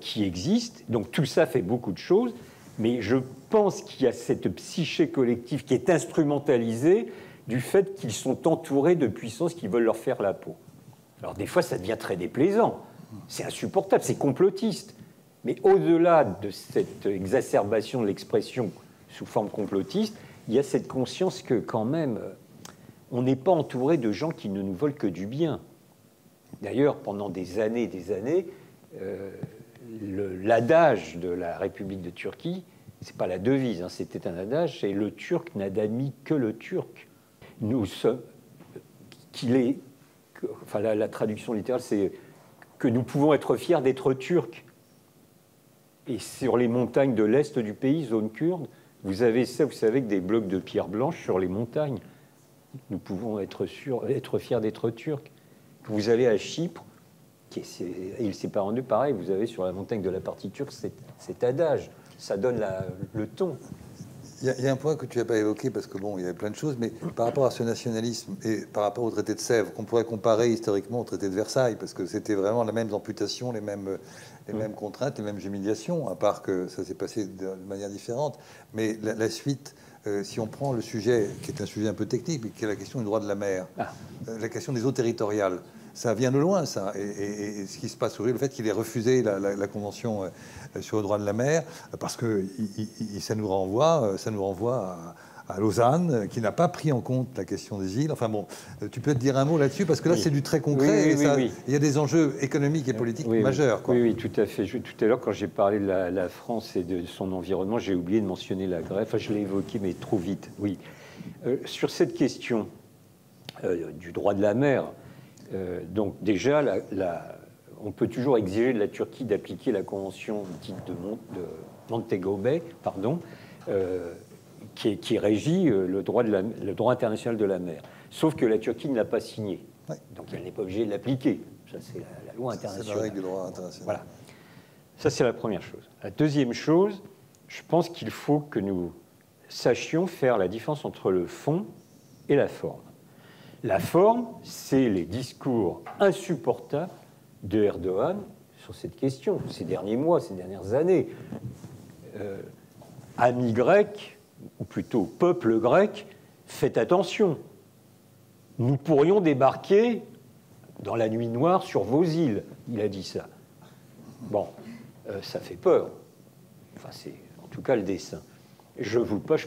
qui existent. Donc tout ça fait beaucoup de choses, mais je pense qu'il y a cette psyché collective qui est instrumentalisée du fait qu'ils sont entourés de puissances qui veulent leur faire la peau. Alors des fois, ça devient très déplaisant, c'est insupportable, c'est complotiste. Mais au-delà de cette exacerbation de l'expression sous forme complotiste, il y a cette conscience que quand même, on n'est pas entouré de gens qui ne nous veulent que du bien. D'ailleurs, pendant des années, l'adage de la République de Turquie, c'est pas la devise, hein, c'était un adage, c'est le Turc n'a d'amis que le Turc. Nous sommes, la traduction littérale, c'est que nous pouvons être fiers d'être Turcs. Et sur les montagnes de l'est du pays, zone kurde, vous avez ça, vous savez, que des blocs de pierre blanche sur les montagnes. Nous pouvons être fiers d'être Turcs. Vous allez à Chypre, il sépare en deux, pareil, vous avez sur la montagne de la partie turque cet adage. Ça donne le ton. Il y a un point que tu n'as pas évoqué, parce que bon, il y avait plein de choses, mais par rapport à ce nationalisme et par rapport au traité de Sèvres, qu'on pourrait comparer historiquement au traité de Versailles, parce que c'était vraiment les mêmes amputations, les mêmes contraintes, les mêmes humiliations, à part que ça s'est passé de manière différente. Mais la suite, si on prend le sujet, qui est un sujet un peu technique, mais qui est la question du droit de la mer, la question des eaux territoriales, ça vient de loin, ça. Et ce qui se passe aujourd'hui, le fait qu'il ait refusé la convention sur le droit de la mer, parce que ça nous renvoie à Lausanne, qui n'a pas pris en compte la question des îles. Enfin bon, tu peux te dire un mot là-dessus, parce que là, c'est du très concret. Il y a des enjeux économiques et politiques majeurs. Quoi. Oui, tout à fait. Tout à l'heure, quand j'ai parlé de la France et de son environnement, j'ai oublié de mentionner la Grèce. Enfin, je l'ai évoqué, mais trop vite. Oui. Sur cette question du droit de la mer, donc déjà, on peut toujours exiger de la Turquie d'appliquer la convention dite de Montego Bay, qui régit le droit international de la mer. Sauf que la Turquie ne l'a pas signé. Ouais. Donc elle n'est pas obligée de l'appliquer. Ça, c'est la loi internationale. C'est la règle du droit international. Voilà. Ça, c'est la première chose. La deuxième chose, je pense qu'il faut que nous sachions faire la différence entre le fond et la forme. La forme, c'est les discours insupportables de Erdogan sur cette question, ces derniers mois, ces dernières années. Amis grecs, ou plutôt peuple grec, faites attention, nous pourrions débarquer dans la nuit noire sur vos îles. Il a dit ça. Bon, ça fait peur. Enfin, c'est en tout cas le dessin. Je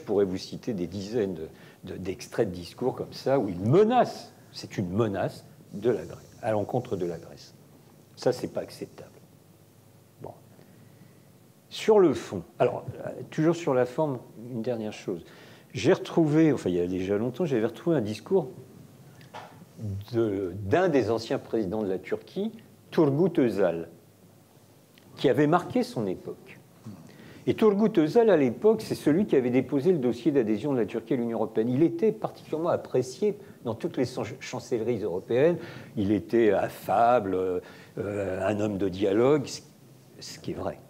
pourrais vous citer des dizaines d'extraits de discours comme ça où il menace, c'est une menace de la Grèce, à l'encontre de la Grèce. Ça, c'est pas acceptable. Bon. Sur le fond, alors, toujours sur la forme, une dernière chose. J'ai retrouvé, enfin, il y a déjà longtemps, j'avais retrouvé un discours d'un des anciens présidents de la Turquie, Turgut Özal, qui avait marqué son époque. Et Turgut Özal, à l'époque, c'est celui qui avait déposé le dossier d'adhésion de la Turquie à l'Union européenne. Il était particulièrement apprécié dans toutes les chancelleries européennes. Il était affable, un homme de dialogue, ce qui est vrai.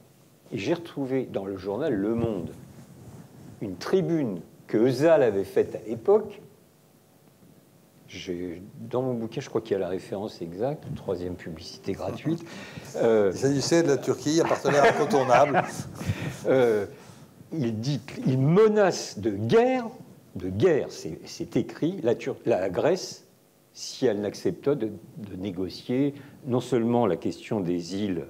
Et j'ai retrouvé dans le journal Le Monde une tribune que Özal avait faite à l'époque. Dans mon bouquin, je crois qu'il y a la référence exacte, troisième publicité gratuite. Il s'agissait de la Turquie, un partenaire incontournable. Il menace de guerre, c'est écrit, la Grèce, si elle n'accepte pas de négocier non seulement la question des îles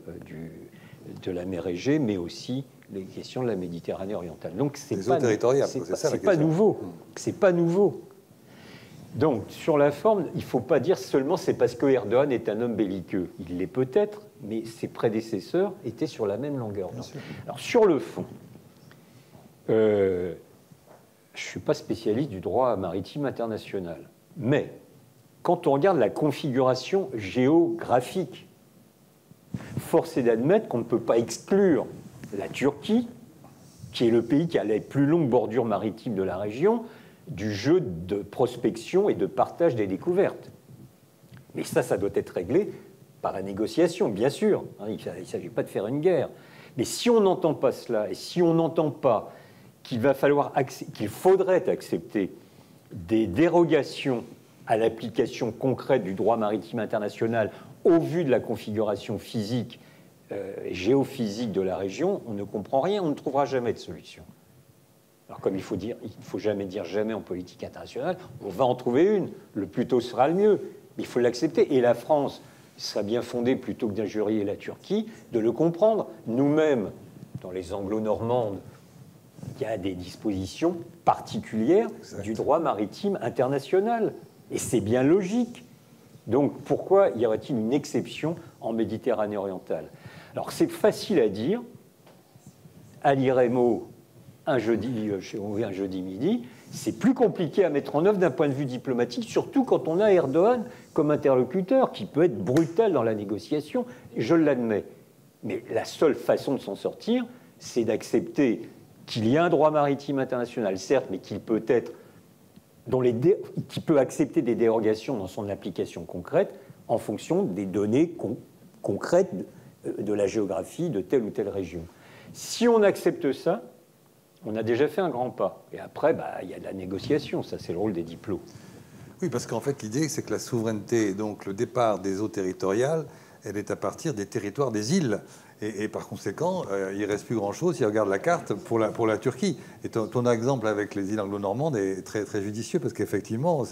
de la mer Égée, mais aussi les questions de la Méditerranée orientale. Donc c'est pas nouveau. C'est pas nouveau. Donc, sur la forme, il ne faut pas dire seulement c'est parce que Erdogan est un homme belliqueux. Il l'est peut-être, mais ses prédécesseurs étaient sur la même longueur d'onde. Alors, sur le fond, je ne suis pas spécialiste du droit maritime international, mais quand on regarde la configuration géographique, force est d'admettre qu'on ne peut pas exclure la Turquie, qui est le pays qui a les plus longues bordures maritimes de la région, du jeu de prospection et de partage des découvertes. Mais ça doit être réglé par la négociation, bien sûr. Il ne s'agit pas de faire une guerre. Mais si on n'entend pas cela, et si on n'entend pas qu'il faudrait accepter des dérogations à l'application concrète du droit maritime international au vu de la configuration physique et géophysique de la région, on ne comprend rien, on ne trouvera jamais de solution. Alors comme il faut jamais dire jamais en politique internationale, on va en trouver une, le plus tôt sera le mieux, mais il faut l'accepter. Et la France serait bien fondée, plutôt que d'injurier la Turquie, de le comprendre. Nous-mêmes, dans les anglo-normandes, il y a des dispositions particulières du droit maritime international, et c'est bien logique. Donc pourquoi y aurait-il une exception en Méditerranée orientale? Alors c'est facile à dire, à l'IREMO, un jeudi midi, c'est plus compliqué à mettre en œuvre d'un point de vue diplomatique, surtout quand on a Erdogan comme interlocuteur, qui peut être brutal dans la négociation, je l'admets. Mais la seule façon de s'en sortir, c'est d'accepter qu'il y a un droit maritime international, certes, mais qu'il peut être, qui peut accepter des dérogations dans son application concrète en fonction des données concrètes de la géographie de telle ou telle région. Si on accepte ça, on a déjà fait un grand pas. Et après, il y a de la négociation. Ça, c'est le rôle des diplômes. Oui, parce qu'en fait, l'idée, c'est que la souveraineté, donc le départ des eaux territoriales, elle est à partir des territoires des îles. Et par conséquent, il ne reste plus grand-chose si on regarde la carte pour la Turquie. Et ton exemple avec les îles anglo-normandes est très, très judicieux, parce qu'effectivement,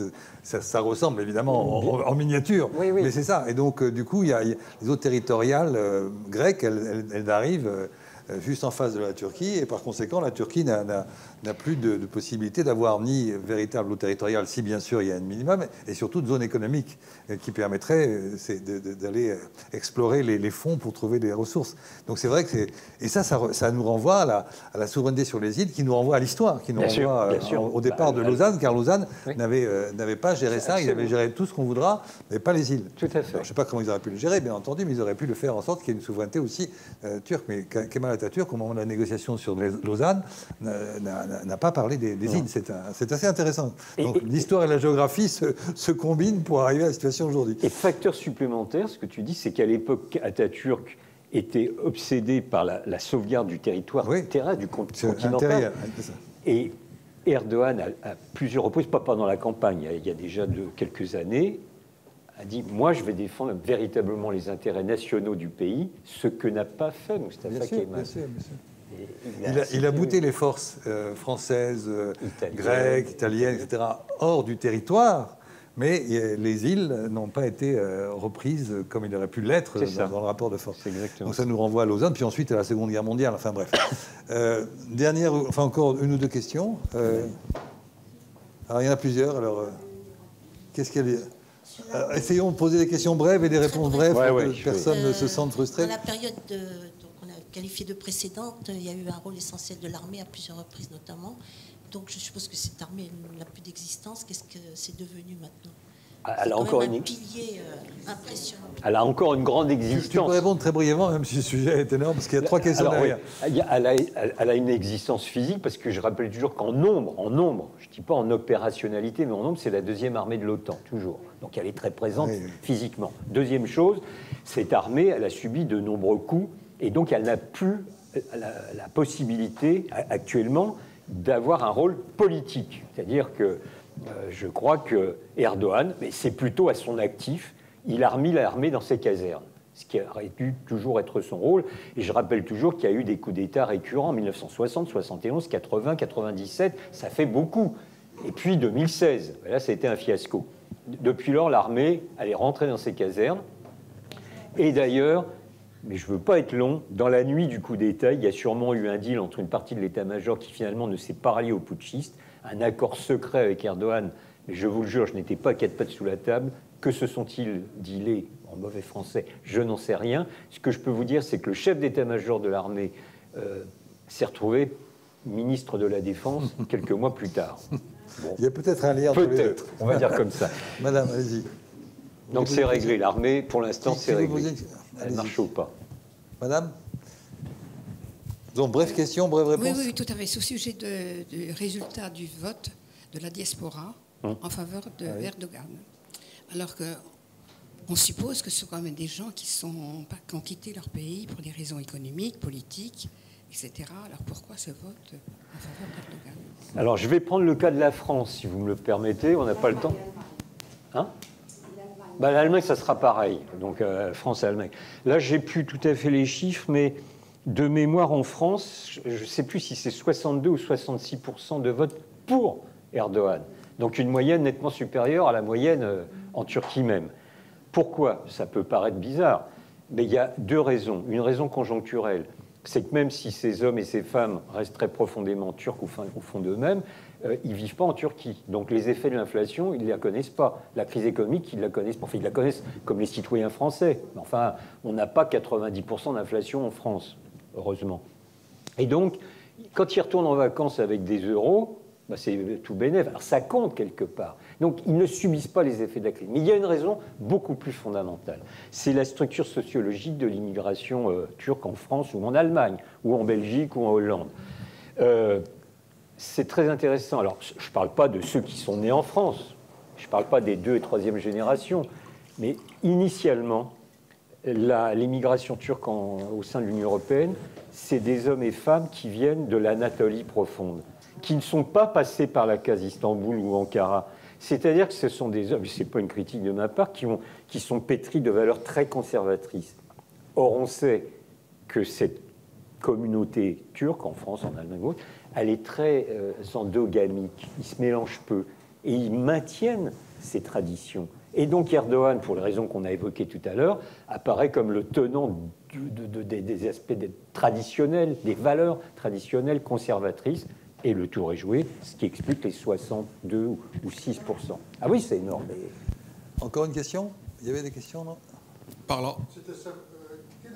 ça ressemble évidemment en miniature. Oui. Mais c'est ça. Et donc, du coup, il y a les eaux territoriales grecques, elles arrivent juste en face de la Turquie, et par conséquent, la Turquie n'a plus de possibilité d'avoir ni véritable eau territoriale, si bien sûr il y a un minimum, et surtout de zone économique qui permettrait d'aller explorer les fonds pour trouver des ressources. Donc c'est vrai que ça nous renvoie à la souveraineté sur les îles, qui nous renvoie à l'histoire, qui nous renvoie au départ de Lausanne, car Lausanne n'avait pas géré ça, il avait géré tout ce qu'on voudra, mais pas les îles. Tout à fait. Alors, je ne sais pas comment ils auraient pu le gérer, bien entendu, mais ils auraient pu le faire en sorte qu'il y ait une souveraineté aussi turque. Mais Kemal Atatürk, au moment de la négociation sur Lausanne, n'a pas parlé des îles. C'est assez intéressant. Donc l'histoire et la géographie se combinent pour arriver à la situation aujourd'hui. Et facteur supplémentaire, ce que tu dis, c'est qu'à l'époque, Atatürk était obsédé par la sauvegarde du territoire terrestre, du continental. Et Erdogan, à plusieurs reprises, pas pendant la campagne, il y a déjà quelques années, a dit « Moi, je vais défendre véritablement les intérêts nationaux du pays », ce que n'a pas fait Mustafa Kemal. Bien sûr. Il a bouté les forces françaises, grecques, italiennes, etc., hors du territoire, mais les îles n'ont pas été reprises comme il aurait pu l'être dans le rapport de force. Donc ça nous renvoie à Lausanne, puis ensuite à la Seconde Guerre mondiale, enfin bref. Encore une ou deux questions. Alors il y en a plusieurs, alors qu'est-ce qu'il y a essayons de poser des questions brèves et des réponses brèves pour que personne ne se sente frustré. Dans la période qu'on a qualifiée de précédente, il y a eu un rôle essentiel de l'armée à plusieurs reprises notamment. Donc je suppose que cette armée n'a plus d'existence. Qu'est-ce que c'est devenu maintenant? Elle a encore un pilier impressionnant. Elle a encore une grande existence. Tu peux répondre très brièvement, même si le sujet est énorme, parce qu'il y a 3 questions derrière. Oui. Elle a une existence physique, parce que je rappelle toujours qu'en nombre, je ne dis pas en opérationnalité, mais en nombre, c'est la 2e armée de l'OTAN, toujours. Donc elle est très présente physiquement. Deuxième chose, cette armée, elle a subi de nombreux coups, et donc elle n'a plus la possibilité, actuellement, d'avoir un rôle politique. C'est-à-dire que je crois que Erdogan, mais c'est plutôt à son actif, il a remis l'armée dans ses casernes, ce qui aurait dû toujours être son rôle. Et je rappelle toujours qu'il y a eu des coups d'État récurrents en 1960, 71, 80, 97, ça fait beaucoup. Et puis 2016, là, ça a été un fiasco. Depuis lors, l'armée, elle est rentrée dans ses casernes. Et d'ailleurs, mais je ne veux pas être long, dans la nuit du coup d'État, il y a sûrement eu un deal entre une partie de l'état-major qui finalement ne s'est pas ralliée aux putschistes, un accord secret avec Erdogan, mais je vous le jure, je n'étais pas 4 pattes sous la table. Que se sont-ils dealés en mauvais français? Je n'en sais rien. Ce que je peux vous dire, c'est que le chef d'état-major de l'armée s'est retrouvé ministre de la Défense quelques mois plus tard. Bon. Il y a peut-être un lien entre les deux. Peut-être, on va dire comme ça. Madame, allez-y. Donc c'est réglé. L'armée, pour l'instant, c'est réglé. Elle ne marche pas. Madame? Donc, brève question, brève réponse. Oui, tout à fait. C'est au sujet du résultat du vote de la diaspora en faveur de Erdogan. Alors qu'on suppose que ce sont quand même des gens qui ont quitté leur pays pour des raisons économiques, politiques, etc. Alors pourquoi ce vote en faveur d'Erdogan? Alors je vais prendre le cas de la France, si vous me le permettez. On n'a pas le temps. Hein? L'Allemagne, ça sera pareil. Donc France et Allemagne. Là, j'ai plus tout à fait les chiffres, mais de mémoire en France, je ne sais plus si c'est 62 ou 66% de vote pour Erdogan. Donc une moyenne nettement supérieure à la moyenne en Turquie même. Pourquoi? Ça peut paraître bizarre, mais il y a 2 raisons. Une raison conjoncturelle, c'est que même si ces hommes et ces femmes restent très profondément turcs au fond d'eux-mêmes, ils ne vivent pas en Turquie. Donc les effets de l'inflation, ils ne la connaissent pas. La crise économique, ils la connaissent. Enfin, ils la connaissent comme les citoyens français. Mais enfin, on n'a pas 90% d'inflation en France, heureusement. Et donc, quand ils retournent en vacances avec des euros, c'est tout bénef. Alors ça compte quelque part. Donc ils ne subissent pas les effets de la crise. Mais il y a une raison beaucoup plus fondamentale. C'est la structure sociologique de l'immigration turque en France ou en Allemagne, ou en Belgique ou en Hollande. C'est très intéressant. Alors je ne parle pas de ceux qui sont nés en France. Je ne parle pas des 2 et 3e générations. Mais initialement, l'immigration turque au sein de l'Union européenne, c'est des hommes et femmes qui viennent de l'Anatolie profonde, qui ne sont pas passés par la case Istanbul ou Ankara. C'est-à-dire que ce sont des hommes, ce n'est pas une critique de ma part, qui sont pétris de valeurs très conservatrices. Or, on sait que cette communauté turque, en France, en Allemagne, elle est très endogamique, ils se mélangent peu, et ils maintiennent ces traditions. Et donc Erdogan, pour les raisons qu'on a évoquées tout à l'heure, apparaît comme le tenant des aspects traditionnels, des valeurs traditionnelles conservatrices. Et le tour est joué, ce qui explique les 62 ou 6%. Ah oui, c'est énorme. Encore une question? Il y avait des questions, non? Par là.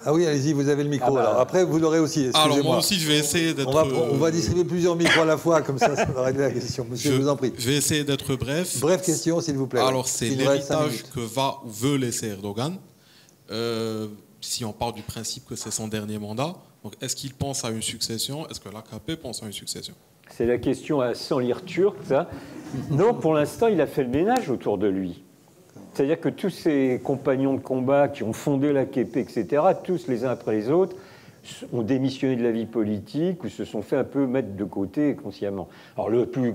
Ah oui, allez-y, vous avez le micro. Alors, après, vous l'aurez aussi, excusez-moi. Alors moi aussi, je vais essayer d'être... On va distribuer plusieurs micros à la fois, comme ça va régler la question. Monsieur, je vous en prie. Je vais essayer d'être bref. Bref question, s'il vous plaît. Alors, c'est l'héritage que va ou veut laisser Erdogan. Si on part du principe que c'est son dernier mandat, donc est-ce qu'il pense à une succession? Est-ce que l'AKP pense à une succession? C'est la question à 100 lire turc, ça. Non, pour l'instant, il a fait le ménage autour de lui. C'est-à-dire que tous ses compagnons de combat qui ont fondé l'AKP, etc., tous les uns après les autres, ont démissionné de la vie politique ou se sont fait un peu mettre de côté consciemment. Alors le plus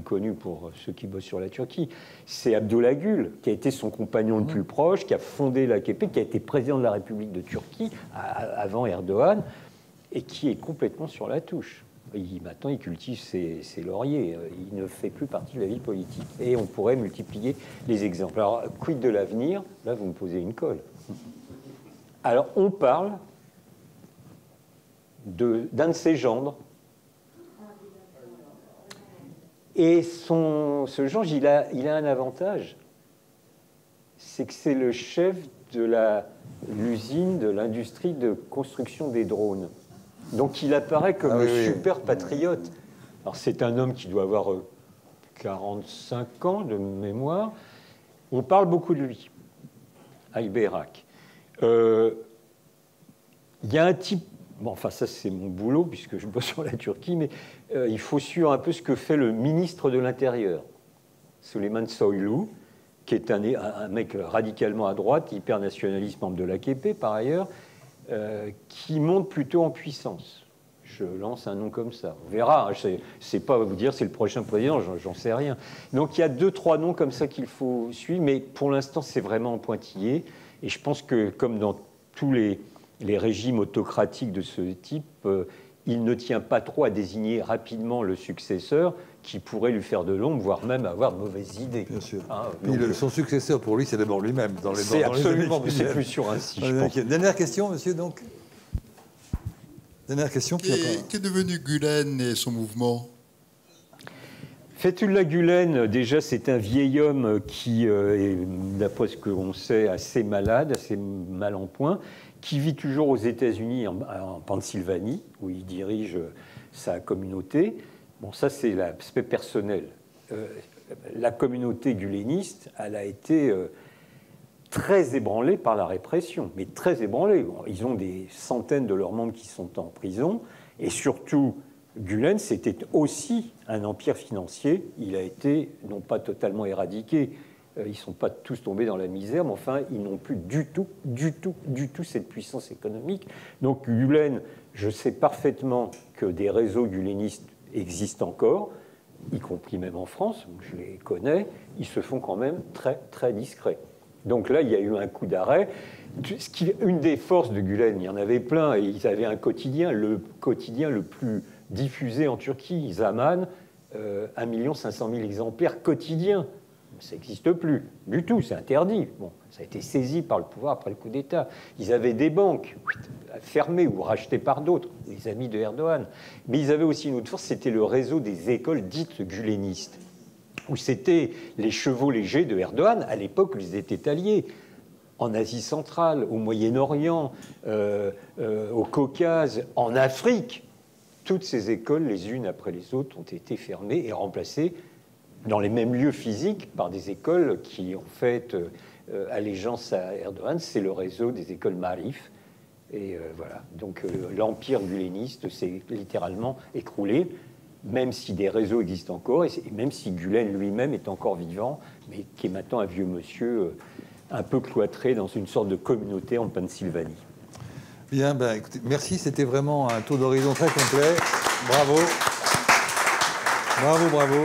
connu pour ceux qui bossent sur la Turquie, c'est Abdullah Gül, qui a été son compagnon le plus proche, qui a fondé l'AKP, qui a été président de la République de Turquie avant Erdogan. et qui est complètement sur la touche. Maintenant, il cultive ses lauriers. Il ne fait plus partie de la vie politique. Et on pourrait multiplier les exemples. Alors, quid de l'avenir? Là, vous me posez une colle. Alors, on parle d'un de ses gendres. Et ce gendre, il a un avantage. C'est que c'est le chef de l'usine, de l'industrie de construction des drones. Donc il apparaît comme le super patriote. Alors c'est un homme qui doit avoir 45 ans de mémoire. On parle beaucoup de lui, Ayberak. Il y a un type, bon, enfin ça c'est mon boulot puisque je bosse sur la Turquie, mais il faut suivre un peu ce que fait le ministre de l'Intérieur, Süleyman Soylu, qui est un mec radicalement à droite, hyper nationaliste, membre de l'AKP par ailleurs, qui monte plutôt en puissance. Je lance un nom comme ça. On verra. C'est pas vous dire c'est le prochain président, j'en sais rien. Donc il y a 2-3 noms comme ça qu'il faut suivre, mais pour l'instant c'est vraiment en pointillé. Et je pense que comme dans tous les régimes autocratiques de ce type, il ne tient pas trop à désigner rapidement le successeur qui pourrait lui faire de l'ombre, voire même avoir de mauvaises idées. Bien sûr. Son successeur, pour lui, c'est d'abord lui-même. C'est absolument, mais c'est plus sûr ainsi, je pense. Dernière question, monsieur, donc. Dernière question. Qu'est devenu Gülen et son mouvement? Fethullah Gülen, déjà, c'est un vieil homme qui est, d'après ce qu'on sait, assez malade, assez mal en point, qui vit toujours aux États-Unis, en Pennsylvanie, où il dirige sa communauté. Bon, ça, c'est l'aspect personnel. La communauté guléniste, elle a été très ébranlée par la répression, mais très ébranlée. Bon, ils ont des centaines de leurs membres qui sont en prison, et surtout, Gülen, c'était aussi un empire financier. Il a été, non pas totalement éradiqué, ils ne sont pas tous tombés dans la misère, mais enfin, ils n'ont plus du tout cette puissance économique. Donc, Gülen, je sais parfaitement que des réseaux gulénistes existent encore, y compris même en France, où je les connais, ils se font quand même très, très discrets. Donc là, il y a eu un coup d'arrêt. Une des forces de Gülen, il y en avait plein, et ils avaient un quotidien, le quotidien le plus diffusé en Turquie, Zaman, 1 500 000 exemplaires quotidiens. Ça n'existe plus du tout, c'est interdit. Bon, ça a été saisi par le pouvoir après le coup d'État. Ils avaient des banques fermées ou rachetées par d'autres, les amis de Erdogan. Mais ils avaient aussi une autre force, c'était le réseau des écoles dites gulénistes, où c'était les chevaux légers de Erdogan, à l'époque où ils étaient alliés, en Asie centrale, au Moyen-Orient, au Caucase, en Afrique. Toutes ces écoles, les unes après les autres, ont été fermées et remplacées dans les mêmes lieux physiques par des écoles qui ont fait allégeance à Erdogan. C'est le réseau des écoles Marif. Et voilà. Donc l'empire guléniste s'est littéralement écroulé, même si des réseaux existent encore, et même si Gülen lui-même est encore vivant, mais qui est maintenant un vieux monsieur un peu cloîtré dans une sorte de communauté en Pennsylvanie. Bien, ben, écoutez, merci, c'était vraiment un tour d'horizon très complet. Bravo. Bravo, bravo.